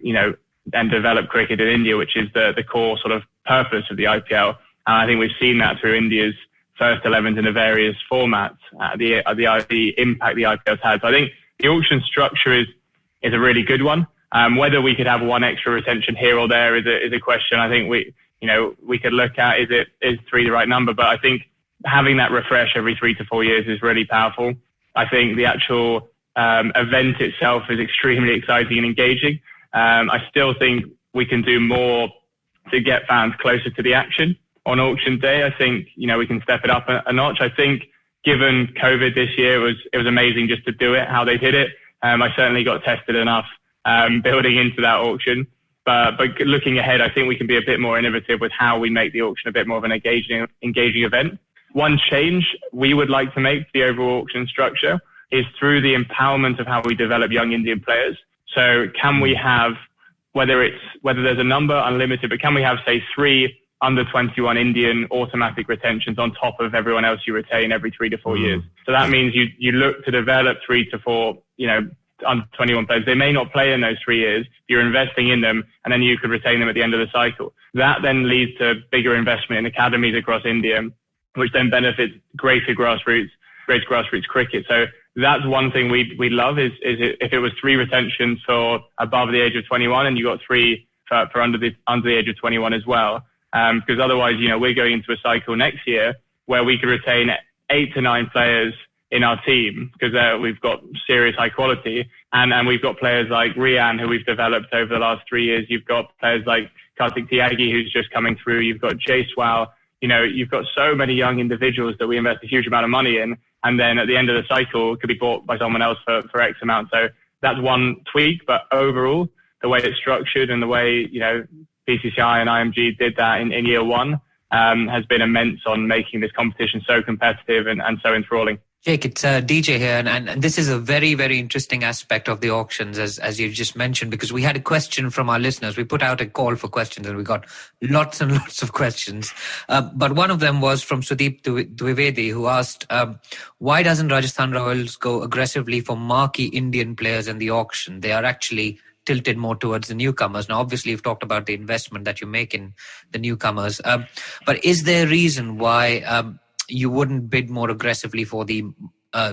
and develop cricket in India, which is the core sort of purpose of the IPL. And I think we've seen that through India's first 11s in the various formats, the impact the IPL's had. So I think the auction structure is a really good one. Whether we could have one extra retention here or there is a question. I think we could look at, is 3 the right number? But I think having that refresh every 3 to 4 years is really powerful. I think the actual event itself is extremely exciting and engaging. I still think we can do more to get fans closer to the action on auction day. I think, we can step it up a notch. I think given COVID this year, it was amazing just to do it, how they did it. I certainly got tested enough building into that auction. But looking ahead, I think we can be a bit more innovative with how we make the auction a bit more of an engaging event. One change we would like to make to the overall auction structure is through the empowerment of how we develop young Indian players. So can we have, whether there's a number unlimited, but can we have, say, 3 under 21 Indian automatic retentions on top of everyone else you retain every 3 to 4 years? So that means you look to develop 3 to 4, under 21 players. They may not play in those 3 years. You're investing in them, and then you could retain them at the end of the cycle. That then leads to bigger investment in academies across India, which then benefits greater grassroots cricket. So that's one thing we'd love is if it was 3 retentions for above the age of 21, and you got 3 for under the age of 21 as well. Because otherwise, we're going into a cycle next year where we could retain 8 to 9 players in our team because we've got serious high quality, and we've got players like Rian who we've developed over the last 3 years. You've got players like Kartik Tyagi who's just coming through. You've got Jayeswal. You've got so many young individuals that we invest a huge amount of money in, and then at the end of the cycle it could be bought by someone else for X amount. So that's one tweak, but overall the way it's structured and the way BCCI and IMG did that in year 1 has been immense on making this competition so competitive and so enthralling. Jake, it's DJ here, and this is a very, very interesting aspect of the auctions, as you just mentioned, because we had a question from our listeners. We put out a call for questions, and we got lots and lots of questions. But one of them was from Sudeep Dwivedi, who asked, why doesn't Rajasthan Royals go aggressively for marquee Indian players in the auction? They are actually tilted more towards the newcomers. Now, obviously, you've talked about the investment that you make in the newcomers. But is there a reason why you wouldn't bid more aggressively for the,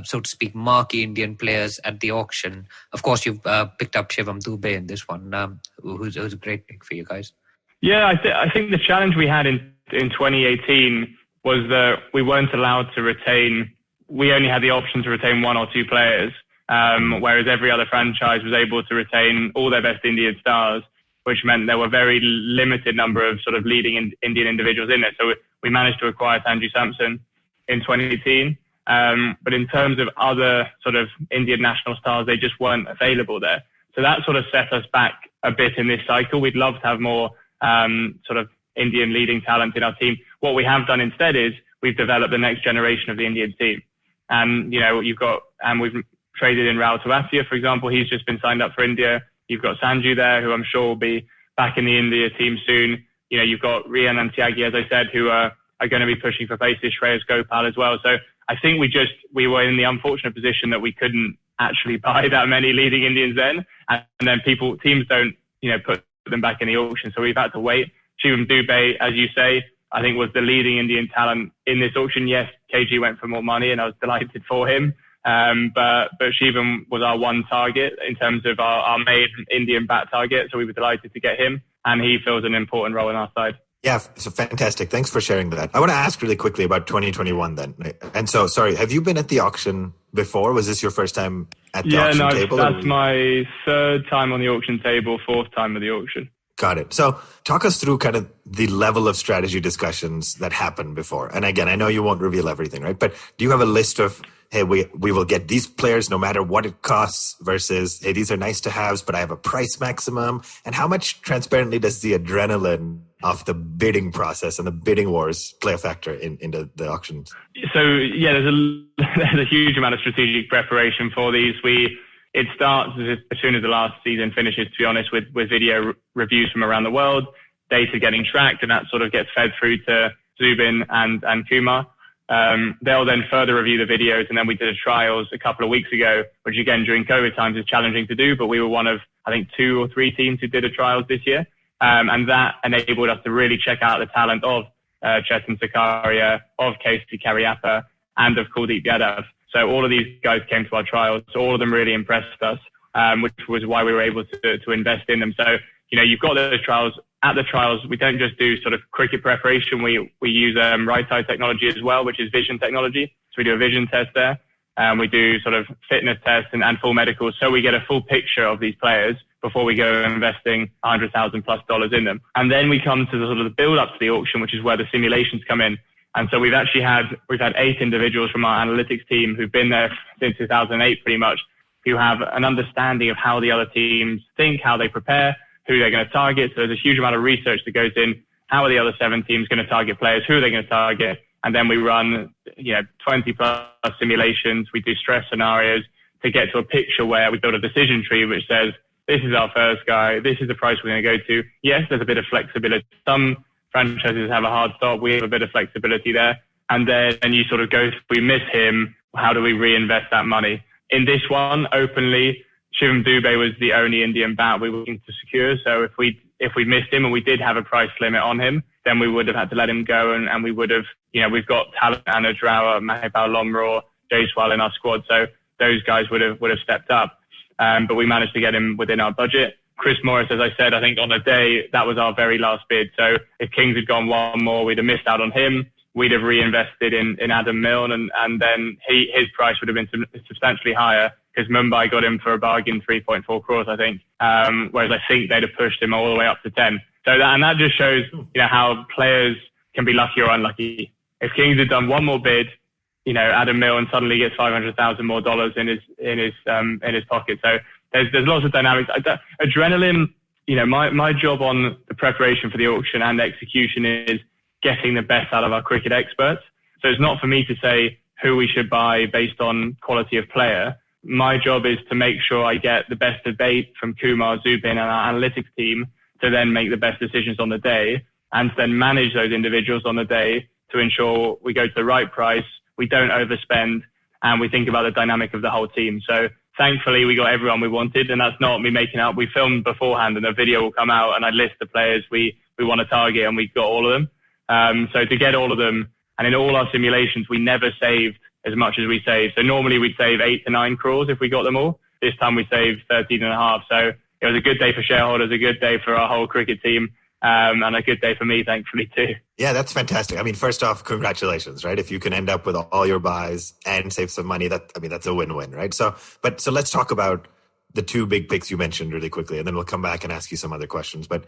so to speak, marquee Indian players at the auction? Of course, you've picked up Shivam Dubey in this one, who's a great pick for you guys. Yeah, I think the challenge we had in 2018 was that we weren't allowed to retain. We only had the option to retain 1 or 2 players, whereas every other franchise was able to retain all their best Indian stars, which meant there were very limited number of sort of leading Indian individuals in it. So we managed to acquire Sanju Samson in 2018. But in terms of other sort of Indian national stars, they just weren't available there. So that sort of set us back a bit in this cycle. We'd love to have more sort of Indian leading talent in our team. What we have done instead is we've developed the next generation of the Indian team. And, we've traded in Rahul Tewatia, for example. He's just been signed up for India. You've got Sanju there, who I'm sure will be back in the India team soon. You've got Rian and Tyagi, as I said, who are going to be pushing for places, Shreyas Gopal as well. So I think we were in the unfortunate position that we couldn't actually buy that many leading Indians then. And then teams don't, put them back in the auction. So we've had to wait. Shivam Dubey, as you say, I think was the leading Indian talent in this auction. Yes, KG went for more money and I was delighted for him. But Shivam was our one target in terms of our main Indian bat target. So we were delighted to get him, and he fills an important role on our side. Yeah, so fantastic. Thanks for sharing that. I want to ask really quickly about 2021 then. And so, sorry, have you been at the auction before? Was this your first time at the auction table? Yeah, no, that's my 3rd time on the auction table, 4th time at the auction. Got it. So talk us through kind of the level of strategy discussions that happened before. And again, I know you won't reveal everything, right? But do you have a list of, hey, we will get these players no matter what it costs versus, hey, these are nice to haves, but I have a price maximum? And how much transparently does the adrenaline of the bidding process and the bidding wars play a factor into the auctions? So yeah, there's a huge amount of strategic preparation for these. It starts as soon as the last season finishes, to be honest, with video reviews from around the world, data getting tracked, and that sort of gets fed through to Zubin and Kumar. They'll then further review the videos, and then we did a trials a couple of weeks ago, which again during COVID times is challenging to do, but we were one of I think 2 or 3 teams who did a trials this year, and that enabled us to really check out the talent of Chetan Sakaria, of Casey Karyappa, and of Kuldeep Yadav. So all of these guys came to our trials. So all of them really impressed us, which was why we were able to invest in them. So, you've got those trials. At the trials, we don't just do sort of cricket preparation. We use right eye technology as well, which is vision technology. So we do a vision test there. We do sort of fitness tests and full medicals. So we get a full picture of these players before we go investing $100,000+ in them. And then we come to the sort of the build up to the auction, which is where the simulations come in. And so we've had 8 individuals from our analytics team who've been there since 2008 pretty much, who have an understanding of how the other teams think, how they prepare, who they're going to target. So there's a huge amount of research that goes in. How are the other 7 teams going to target players? Who are they going to target? And then we run, 20+ simulations. We do stress scenarios to get to a picture where we build a decision tree which says, this is our first guy. This is the price we're going to go to. Yes, there's a bit of flexibility. Some franchises have a hard stop. We have a bit of flexibility there. And then you sort of go, if we miss him, how do we reinvest that money? In this one, openly, Shivam Dubey was the only Indian bat we were looking to secure. So if we missed him and we did have a price limit on him, then we would have had to let him go, and we would have, we've got talent, Anuj Rao, Mahepal Lomro, Jaiswal in our squad. So those guys would have stepped up. But we managed to get him within our budget. Chris Morris, as I said, I think on the day, that was our very last bid. So if Kings had gone one more, we'd have missed out on him. We'd have reinvested in Adam Milne, and then his price would have been substantially higher, because Mumbai got him for a bargain 3.4 crores, I think. Whereas I think they'd have pushed him all the way up to 10. So that just shows, how players can be lucky or unlucky. If Kings had done one more bid, Adam Milne suddenly gets $500,000 more in his pocket. So there's lots of dynamics. Adrenaline, my job on the preparation for the auction and execution is getting the best out of our cricket experts. So it's not for me to say who we should buy based on quality of player. My job is to make sure I get the best debate from Kumar, Zubin and our analytics team to then make the best decisions on the day, and to then manage those individuals on the day to ensure we go to the right price, we don't overspend, and we think about the dynamic of the whole team. So thankfully we got everyone we wanted, and that's not me making up. We filmed beforehand and a video will come out and I list the players we want to target, and we got all of them. So to get all of them, and in all our simulations, we never saved as much as we saved. So normally we'd save 8 to 9 crores if we got them all. This time we saved 13.5. So it was a good day for shareholders, a good day for our whole cricket team, and a good day for me, thankfully, too. Yeah, that's fantastic. I mean, first off, congratulations, right? If you can end up with all your buys and save some money, that's a win-win, right? So let's talk about the 2 big picks you mentioned really quickly, and then we'll come back and ask you some other questions. But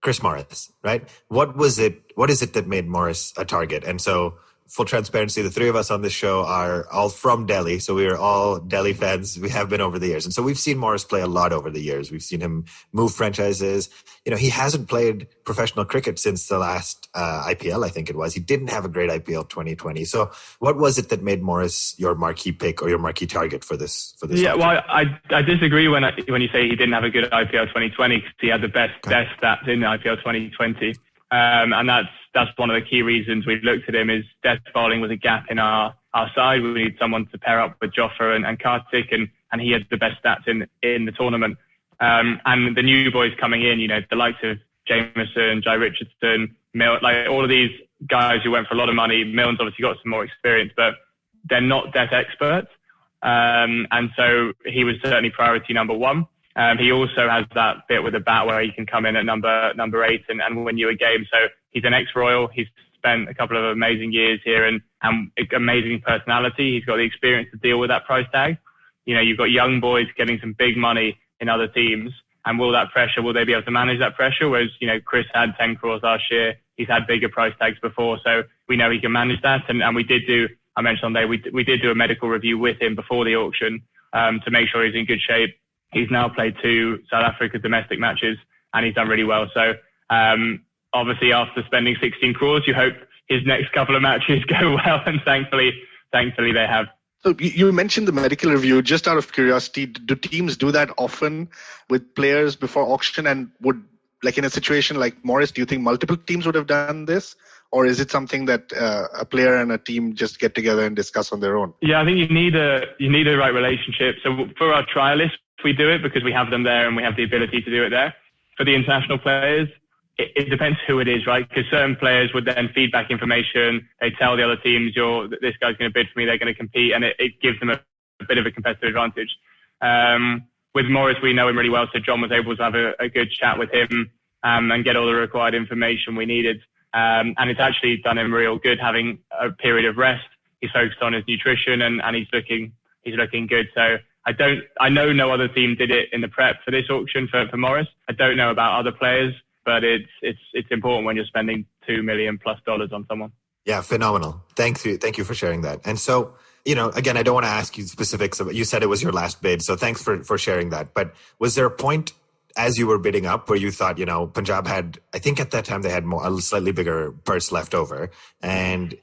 Chris Morris, right? What is it that made Morris a target? And so, full transparency, the 3 of us on this show are all from Delhi. So we are all Delhi fans. We have been over the years. And so we've seen Morris play a lot over the years. We've seen him move franchises. He hasn't played professional cricket since the last IPL, I think it was. He didn't have a great IPL 2020. So what was it that made Morris your marquee pick or your marquee target for this? Yeah, well, I disagree when you say he didn't have a good IPL 2020, because he had the best stats in the IPL 2020. And that's one of the key reasons we looked at him, is death bowling was a gap in our side. We need someone to pair up with Jofra and Karthik, and he had the best stats in the tournament. And the new boys coming in, the likes of Jameson, Jai Richardson, Milne, like all of these guys who went for a lot of money. Milne's obviously got some more experience, but they're not death experts. And so he was certainly priority number 1. He also has that bit with the bat where he can come in at number 8 and win you a game. So he's an ex-Royal. He's spent a couple of amazing years here and amazing personality. He's got the experience to deal with that price tag. You've got young boys getting some big money in other teams. And will they be able to manage that pressure? Whereas, Chris had 10 crores last year. He's had bigger price tags before. So we know he can manage that. And we did I mentioned on there, we did do a medical review with him before the auction to make sure he's in good shape. He's now played 2 South Africa domestic matches and he's done really well. So, obviously after spending 16 crores, you hope his next couple of matches go well. And thankfully they have. So you mentioned the medical review. Just out of curiosity, do teams do that often with players before auction? And would like in a situation like Morris, do you think multiple teams would have done this? Or is it something that a player and a team just get together and discuss on their own? Yeah, I think you need the right relationship. So for our trialists, we do it because we have them there and we have the ability to do it there. For the international players, it depends who it is, right? Because certain players would then feed back information. They tell the other teams, this guy's going to bid for me, they're going to compete, and it gives them a bit of a competitive advantage. With Morris, we know him really well, so John was able to have a good chat with him and get all the required information we needed. And it's actually done him real good having a period of rest. He's focused on his nutrition and he's looking good. So I know no other team did it in the prep for this auction for Morris. I don't know about other players, but it's important when you're spending $2 million+ on someone. Yeah, phenomenal. Thank you for sharing that. And so, again, I don't want to ask you specifics you said it was your last bid, so thanks for sharing that. But was there a point as you were bidding up where you thought, Punjab had, I think at that time they had a slightly bigger purse left over, and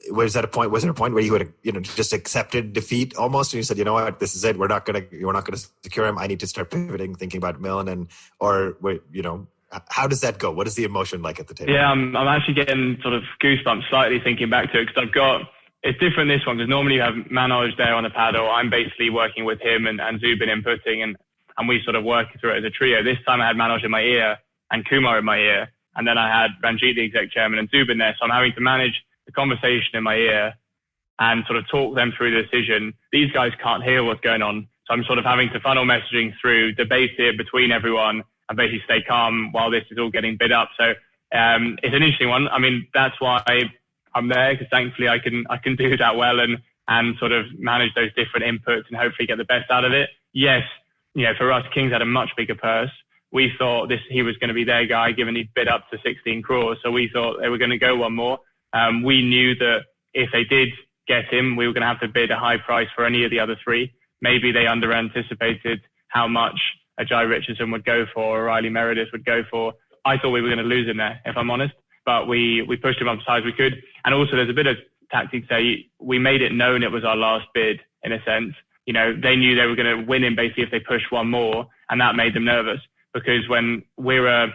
was there a point where you would just accepted defeat almost, and you said, you know what, this is it, we're not gonna secure him, I need to start pivoting, thinking about Milne, how does that go? What is the emotion like at the table? Yeah, I'm actually getting sort of goosebumps slightly thinking back to it, because it's different this one, because normally you have Manoj there on the paddle. I'm basically working with him and Zubin inputting, and we sort of work through it as a trio. This time I had Manoj in my ear and Kumar in my ear, and then I had Ranjit, the exec chairman, and Zubin there. So I'm having to manage the conversation in my ear and sort of talk them through the decision. These guys can't hear what's going on, so I'm sort of having to funnel messaging through, debate it between everyone, and basically stay calm while this is all getting bid up. So it's an interesting one. I mean, that's why I'm there, because thankfully I can do that well and sort of manage those different inputs and hopefully get the best out of it. Yes, for us, Kings had a much bigger purse. We thought he was going to be their guy, given he bid up to 16 crores. So we thought they were going to go one more. We knew that if they did get him, we were going to have to bid a high price for any of the other three. Maybe they under-anticipated how much a Jai Richardson would go for, or Riley Meredith would go for. I thought we were going to lose him there, if I'm honest. But we pushed him up as high as we could. And also there's a bit of tactics there. We made it known it was our last bid, in a sense. They knew they were going to win him basically if they pushed one more, and that made them nervous, because when we're a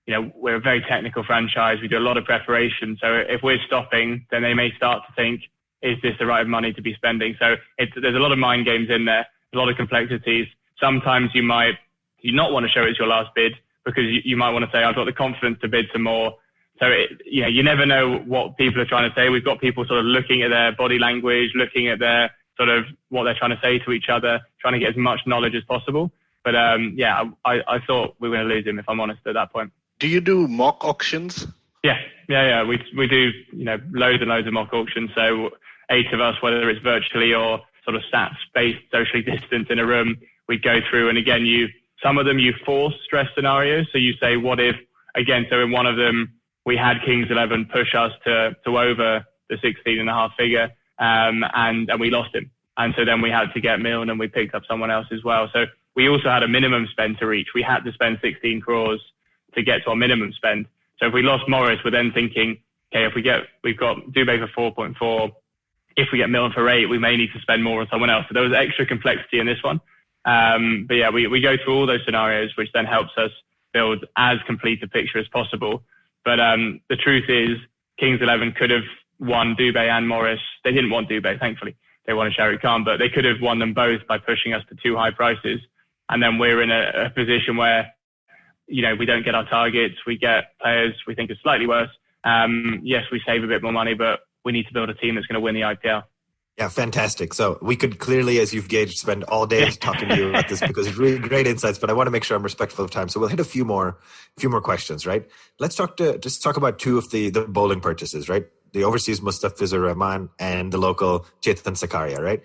very technical franchise, we do a lot of preparation. So if we're stopping, then they may start to think, is this the right money to be spending? So there's a lot of mind games in there, a lot of complexities. Sometimes you might not want to show it's your last bid, because you might want to say, I've got the confidence to bid some more. So you never know what people are trying to say. We've got people sort of looking at their body language, looking at their sort of what they're trying to say to each other, trying to get as much knowledge as possible. But I thought we were going to lose him, if I'm honest, at that point. Do you do mock auctions? Yeah. We do, loads and loads of mock auctions. So 8 of us, whether it's virtually or sort of stats-based, socially distanced in a room, we go through. And again, some of them you force stress scenarios. So you say, what if, again, so in one of them, we had Kings 11 push us to over the 16.5 figure, and we lost him. And so then we had to get Milne, and we picked up someone else as well. So we also had a minimum spend to reach. We had to spend 16 crores to get to our minimum spend. So if we lost Morris, we're then thinking, okay, we've got Dubé for 4.4. If we get Milne for 8, we may need to spend more on someone else. So there was extra complexity in this one. But yeah, we go through all those scenarios, which then helps us build as complete a picture as possible. But the truth is, Kings 11 could have won Dubé and Morris. They didn't want Dubé, thankfully. They wanted Shahrukh Khan, but they could have won them both by pushing us to too high prices. And then we're in a position where, we don't get our targets. We get players we think are slightly worse. Yes, we save a bit more money, but we need to build a team that's going to win the IPL. Yeah, fantastic. So we could clearly, as you've gauged, spend all day talking to you about this, because it's really great insights, but I want to make sure I'm respectful of time. So we'll hit a few more questions, right? Let's talk about 2 of the bowling purchases, right? The overseas Mustafizur Rahman and the local Chetan Sakaria, right?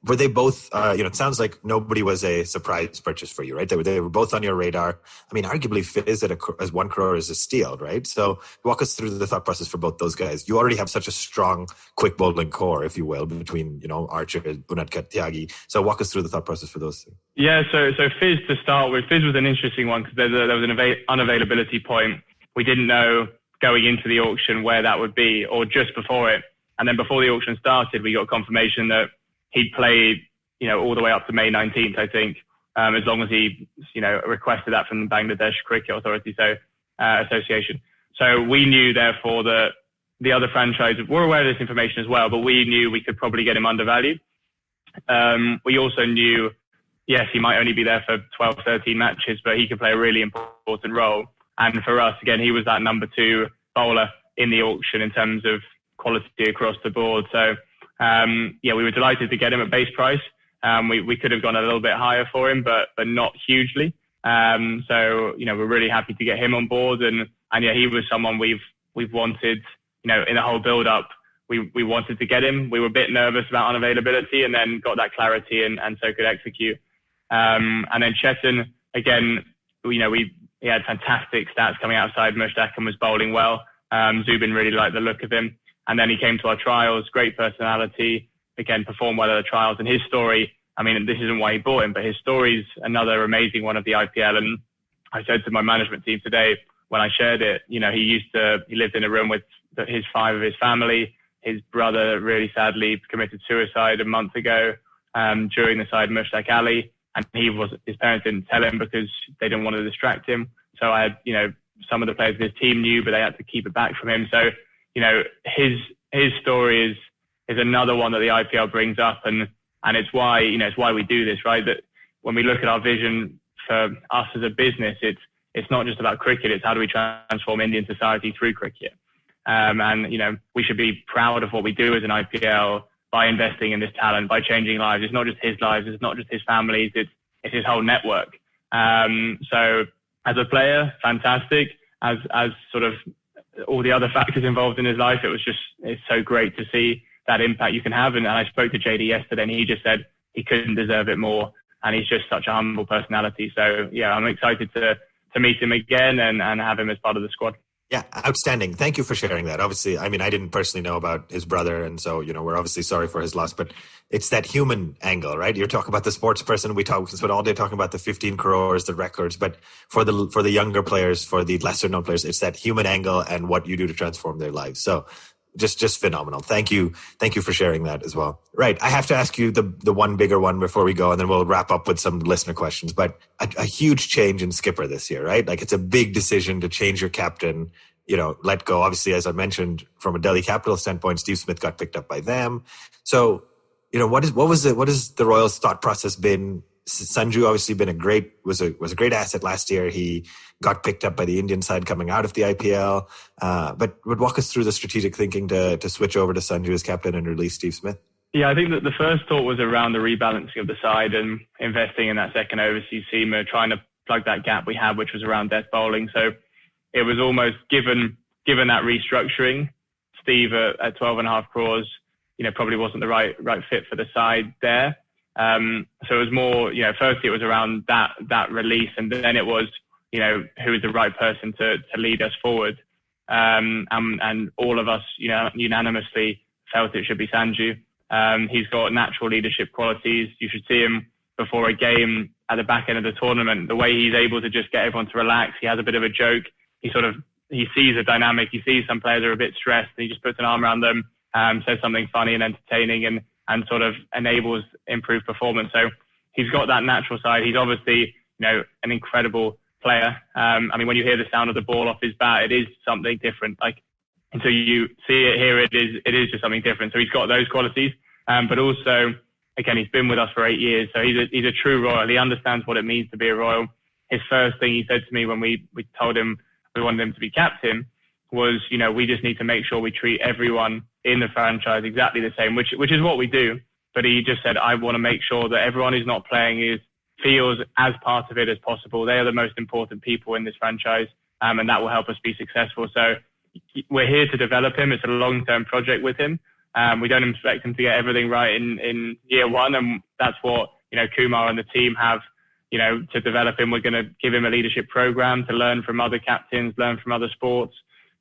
Were they both, it sounds like nobody was a surprise purchase for you, right? They were both on your radar. I mean, arguably Fizz as 1 crore is a steal, right? So walk us through the thought process for both those guys. You already have such a strong, quick bowling core, if you will, between, Archer, Bunadkat, Tyagi. So walk us through the thought process for those 2. Yeah, so Fizz to start with, Fizz was an interesting one, because there was an unavailability point. We didn't know going into the auction where that would be, or just before it. And then before the auction started, we got confirmation that he'd played, all the way up to May 19th, I think. as long as he, requested that from the Bangladesh Cricket Authority, Association. So we knew, therefore, that the other franchises were aware of this information as well, but we knew we could probably get him undervalued. We also knew, yes, he might only be there for 12, 13 matches, but he could play a really important role. And for us, again, he was that number 2 bowler in the auction in terms of quality across the board. So, we were delighted to get him at base price. We could have gone a little bit higher for him, but not hugely. We're really happy to get him on board. And he was someone we've wanted, in the whole build up, we wanted to get him. We were a bit nervous about unavailability, and then got that clarity and so could execute. And then Chetan, again, he had fantastic stats coming outside Mushtaq and was bowling well. Zubin really liked the look of him. And then he came to our trials, great personality, again, performed well at the trials. And his story, this isn't why he bought him, but his story's another amazing one of the IPL. And I said to my management team today, when I shared it, he lived in a room with 5 of his family. His brother really sadly committed suicide a month ago, during the side Mushtaq Ali. And his parents didn't tell him because they didn't want to distract him. So I had, some of the players of his team knew, but they had to keep it back from him. So, his story is another one that the IPL brings up, and it's why, it's why we do this, right? That when we look at our vision for us as a business, it's not just about cricket, it's how do we transform Indian society through cricket. We should be proud of what we do as an IPL by investing in this talent, by changing lives. It's not just his lives, it's not just his families, it's his whole network. So as a player, fantastic. As sort of all the other factors involved in his life, it's so great to see that impact you can have. And I spoke to JD yesterday, and he just said he couldn't deserve it more. And he's just such a humble personality. So I'm excited to meet him again and have him as part of the squad. Yeah, outstanding. Thank you for sharing that. Obviously, I didn't personally know about his brother, and so, we're obviously sorry for his loss, but it's that human angle, right? You're talking about the sports person. We spent all day talking about the 15 crores, the records, but for the younger players, for the lesser known players, it's that human angle and what you do to transform their lives. So just phenomenal. Thank you for sharing that as well. Right. I have to ask you the one bigger one before we go, and then we'll wrap up with some listener questions. But a huge change in skipper this year, right? Like, it's a big decision to change your captain, let go. Obviously, as I mentioned, from a Delhi Capital standpoint, Steve Smith got picked up by them. So, what is the Royals' thought process been? Sanju obviously was a great asset last year. He got picked up by the Indian side coming out of the IPL. But would walk us through the strategic thinking to switch over to Sanju as captain and release Steve Smith? Yeah, I think that the first thought was around the rebalancing of the side and investing in that second overseas seamer, trying to plug that gap we had, which was around death bowling. So it was almost given that restructuring, Steve at 12.5 crores, probably wasn't the right fit for the side there. So it was more, firstly it was around that release, and then it was, who is the right person to lead us forward. And all of us, unanimously felt it should be Sanju. He's got natural leadership qualities. You should see him before a game at the back end of the tournament, the way he's able to just get everyone to relax. He has a bit of a joke. He sees a dynamic. He sees some players are a bit stressed, and he just puts an arm around them, says something funny and entertaining, and sort of enables improved performance. So he's got that natural side. He's obviously, an incredible player. When you hear the sound of the ball off his bat, it is something different. Like, until you see it, hear it, is just something different. So he's got those qualities. But also, again, he's been with us for 8 years. So he's a true Royal. He understands what it means to be a Royal. His first thing he said to me when we told him we wanted him to be captain was, we just need to make sure we treat everyone in the franchise exactly the same, which is what we do. But he just said, I want to make sure that everyone who's not playing feels as part of it as possible. They are the most important people in this franchise, and that will help us be successful. So we're here to develop him. It's a long-term project with him. We don't expect him to get everything right in year one, and that's what, Kumar and the team have, to develop him. We're going to give him a leadership program to learn from other captains, learn from other sports,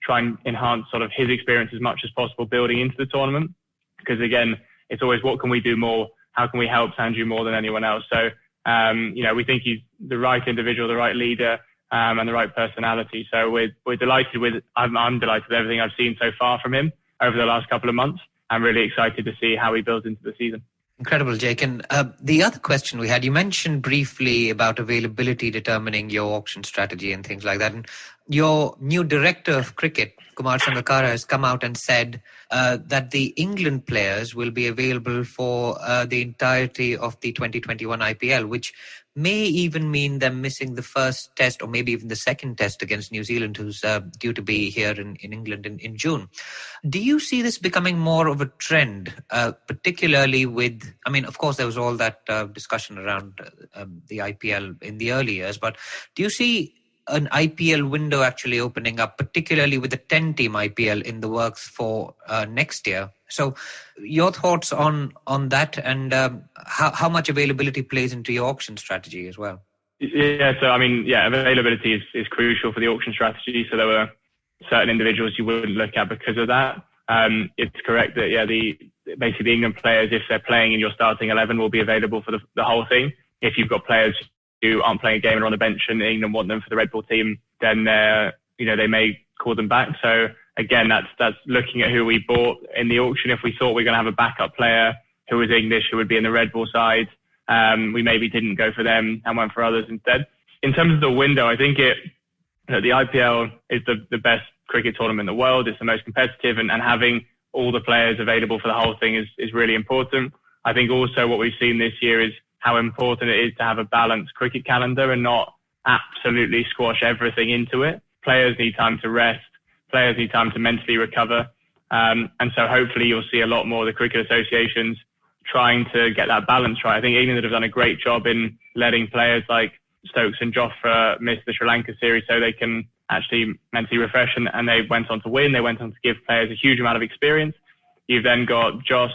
try and enhance sort of his experience as much as possible building into the tournament. Because again, it's always, what can we do more? How can we help Sanju more than anyone else? So, we think he's the right individual, the right leader, and the right personality. So we're delighted I'm delighted with everything I've seen so far from him over the last couple of months. I'm really excited to see how he builds into the season. Incredible, Jake. And the other question we had, you mentioned briefly about availability determining your auction strategy and things like that. And your new director of cricket, Kumar Sangakkara, has come out and said that the England players will be available for the entirety of the 2021 IPL, which may even mean them missing the first test or maybe even the second test against New Zealand, who's due to be here in England in June. Do you see this becoming more of a trend, particularly with, I mean, of course, there was all that discussion around the IPL in the early years, but do you see an IPL window actually opening up, particularly with the 10-team IPL in the works for next year? So your thoughts on that and how much availability plays into your auction strategy as well? Yeah, so I mean, availability is crucial for the auction strategy. So there were certain individuals you wouldn't look at because of that. It's correct that, basically the England players, if they're playing in your starting 11, will be available for the whole thing. If you've got players who aren't playing a game and are on the bench and England want them for the Red Bull team, then they may call them back. So again, that's looking at who we bought in the auction. If we thought we were going to have a backup player who was English, who would be in the Red Bull side, we maybe didn't go for them and went for others instead. In terms of the window, I think the IPL is the best cricket tournament in the world. It's the most competitive, and having all the players available for the whole thing is really important. I think also what we've seen this year is how important it is to have a balanced cricket calendar and not absolutely squash everything into it. Players need time to rest. Players need time to mentally recover. And so hopefully you'll see a lot more of the cricket associations trying to get that balance right. I think England have done a great job in letting players like Stokes and Jofra miss the Sri Lanka series so they can actually mentally refresh, and they went on to win. They went on to give players a huge amount of experience. You've then got Joss,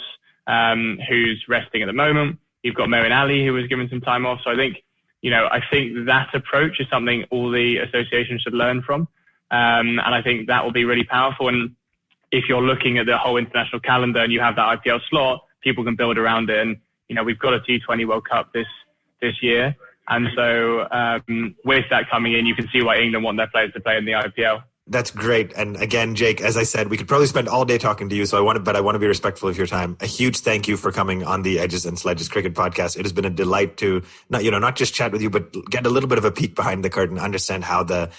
who's resting at the moment. You've got Moeen Ali, who was given some time off. So I think that approach is something all the associations should learn from. And I think that will be really powerful. And if you're looking at the whole international calendar and you have that IPL slot, people can build around it. And, we've got a T20 World Cup this year. And so with that coming in, you can see why England want their players to play in the IPL. That's great. And again, Jake, as I said, we could probably spend all day talking to you. So I want to be respectful of your time. A huge thank you for coming on the Edges and Sledges Cricket Podcast. It has been a delight to not just chat with you, but get a little bit of a peek behind the curtain, understand how the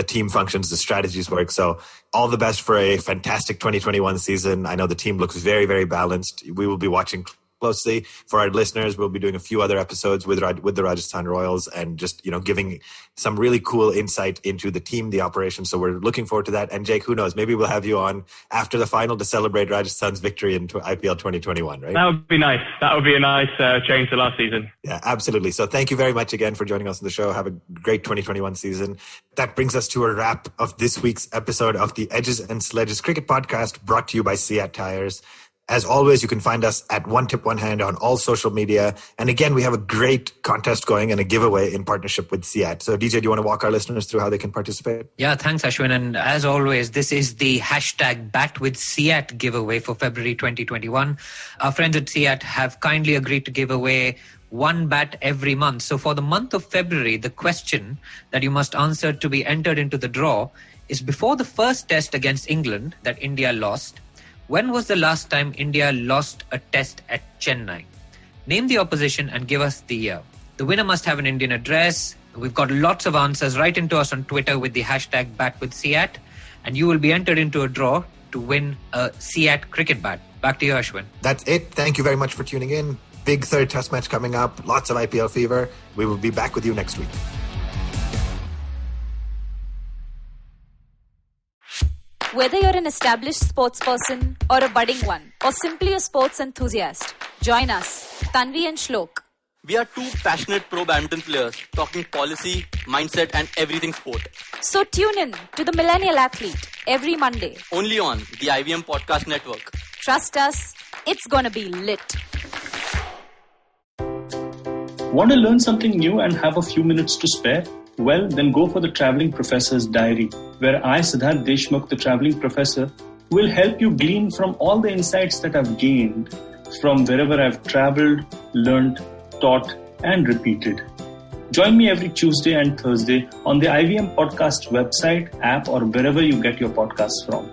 team functions, the strategies work. So all the best for a fantastic 2021 season. I know the team looks very, very balanced. We will be watching closely. For our listeners, we'll be doing a few other episodes with the Rajasthan Royals and just, giving some really cool insight into the team, the operation. So we're looking forward to that. And Jake, who knows, maybe we'll have you on after the final to celebrate Rajasthan's victory in IPL 2021, right? That would be nice. That would be a nice change to last season. Yeah, absolutely. So thank you very much again for joining us on the show. Have a great 2021 season. That brings us to a wrap of this week's episode of the Edges and Sledges Cricket Podcast, brought to you by CEAT Tires. As always, you can find us at One Tip One Hand on all social media. And again, we have a great contest going and a giveaway in partnership with CEAT. So DJ, do you want to walk our listeners through how they can participate? Yeah, thanks, Ashwin. And as always, this is the hashtag #BatWithCEAT giveaway for February 2021. Our friends at CEAT have kindly agreed to give away one bat every month. So for the month of February, the question that you must answer to be entered into the draw is, before the first test against England that India lost, when was the last time India lost a test at Chennai? Name the opposition and give us the year. The winner must have an Indian address. We've got lots of answers. Write into us on Twitter with the hashtag #BatWithCEAT, and you will be entered into a draw to win a CEAT cricket bat. Back to you, Ashwin. That's it. Thank you very much for tuning in. Big third test match coming up. Lots of IPL fever. We will be back with you next week. Whether you're an established sports person or a budding one, or simply a sports enthusiast, join us, Tanvi and Shlok. We are two passionate pro badminton players talking policy, mindset and everything sport. So tune in to The Millennial Athlete every Monday. Only on the IVM Podcast Network. Trust us, it's gonna be lit. Want to learn something new and have a few minutes to spare? Well, then go for the Traveling Professor's Diary, where I, Siddharth Deshmukh, the Traveling Professor, will help you glean from all the insights that I've gained from wherever I've traveled, learned, taught, and repeated. Join me every Tuesday and Thursday on the IVM Podcast website, app, or wherever you get your podcasts from.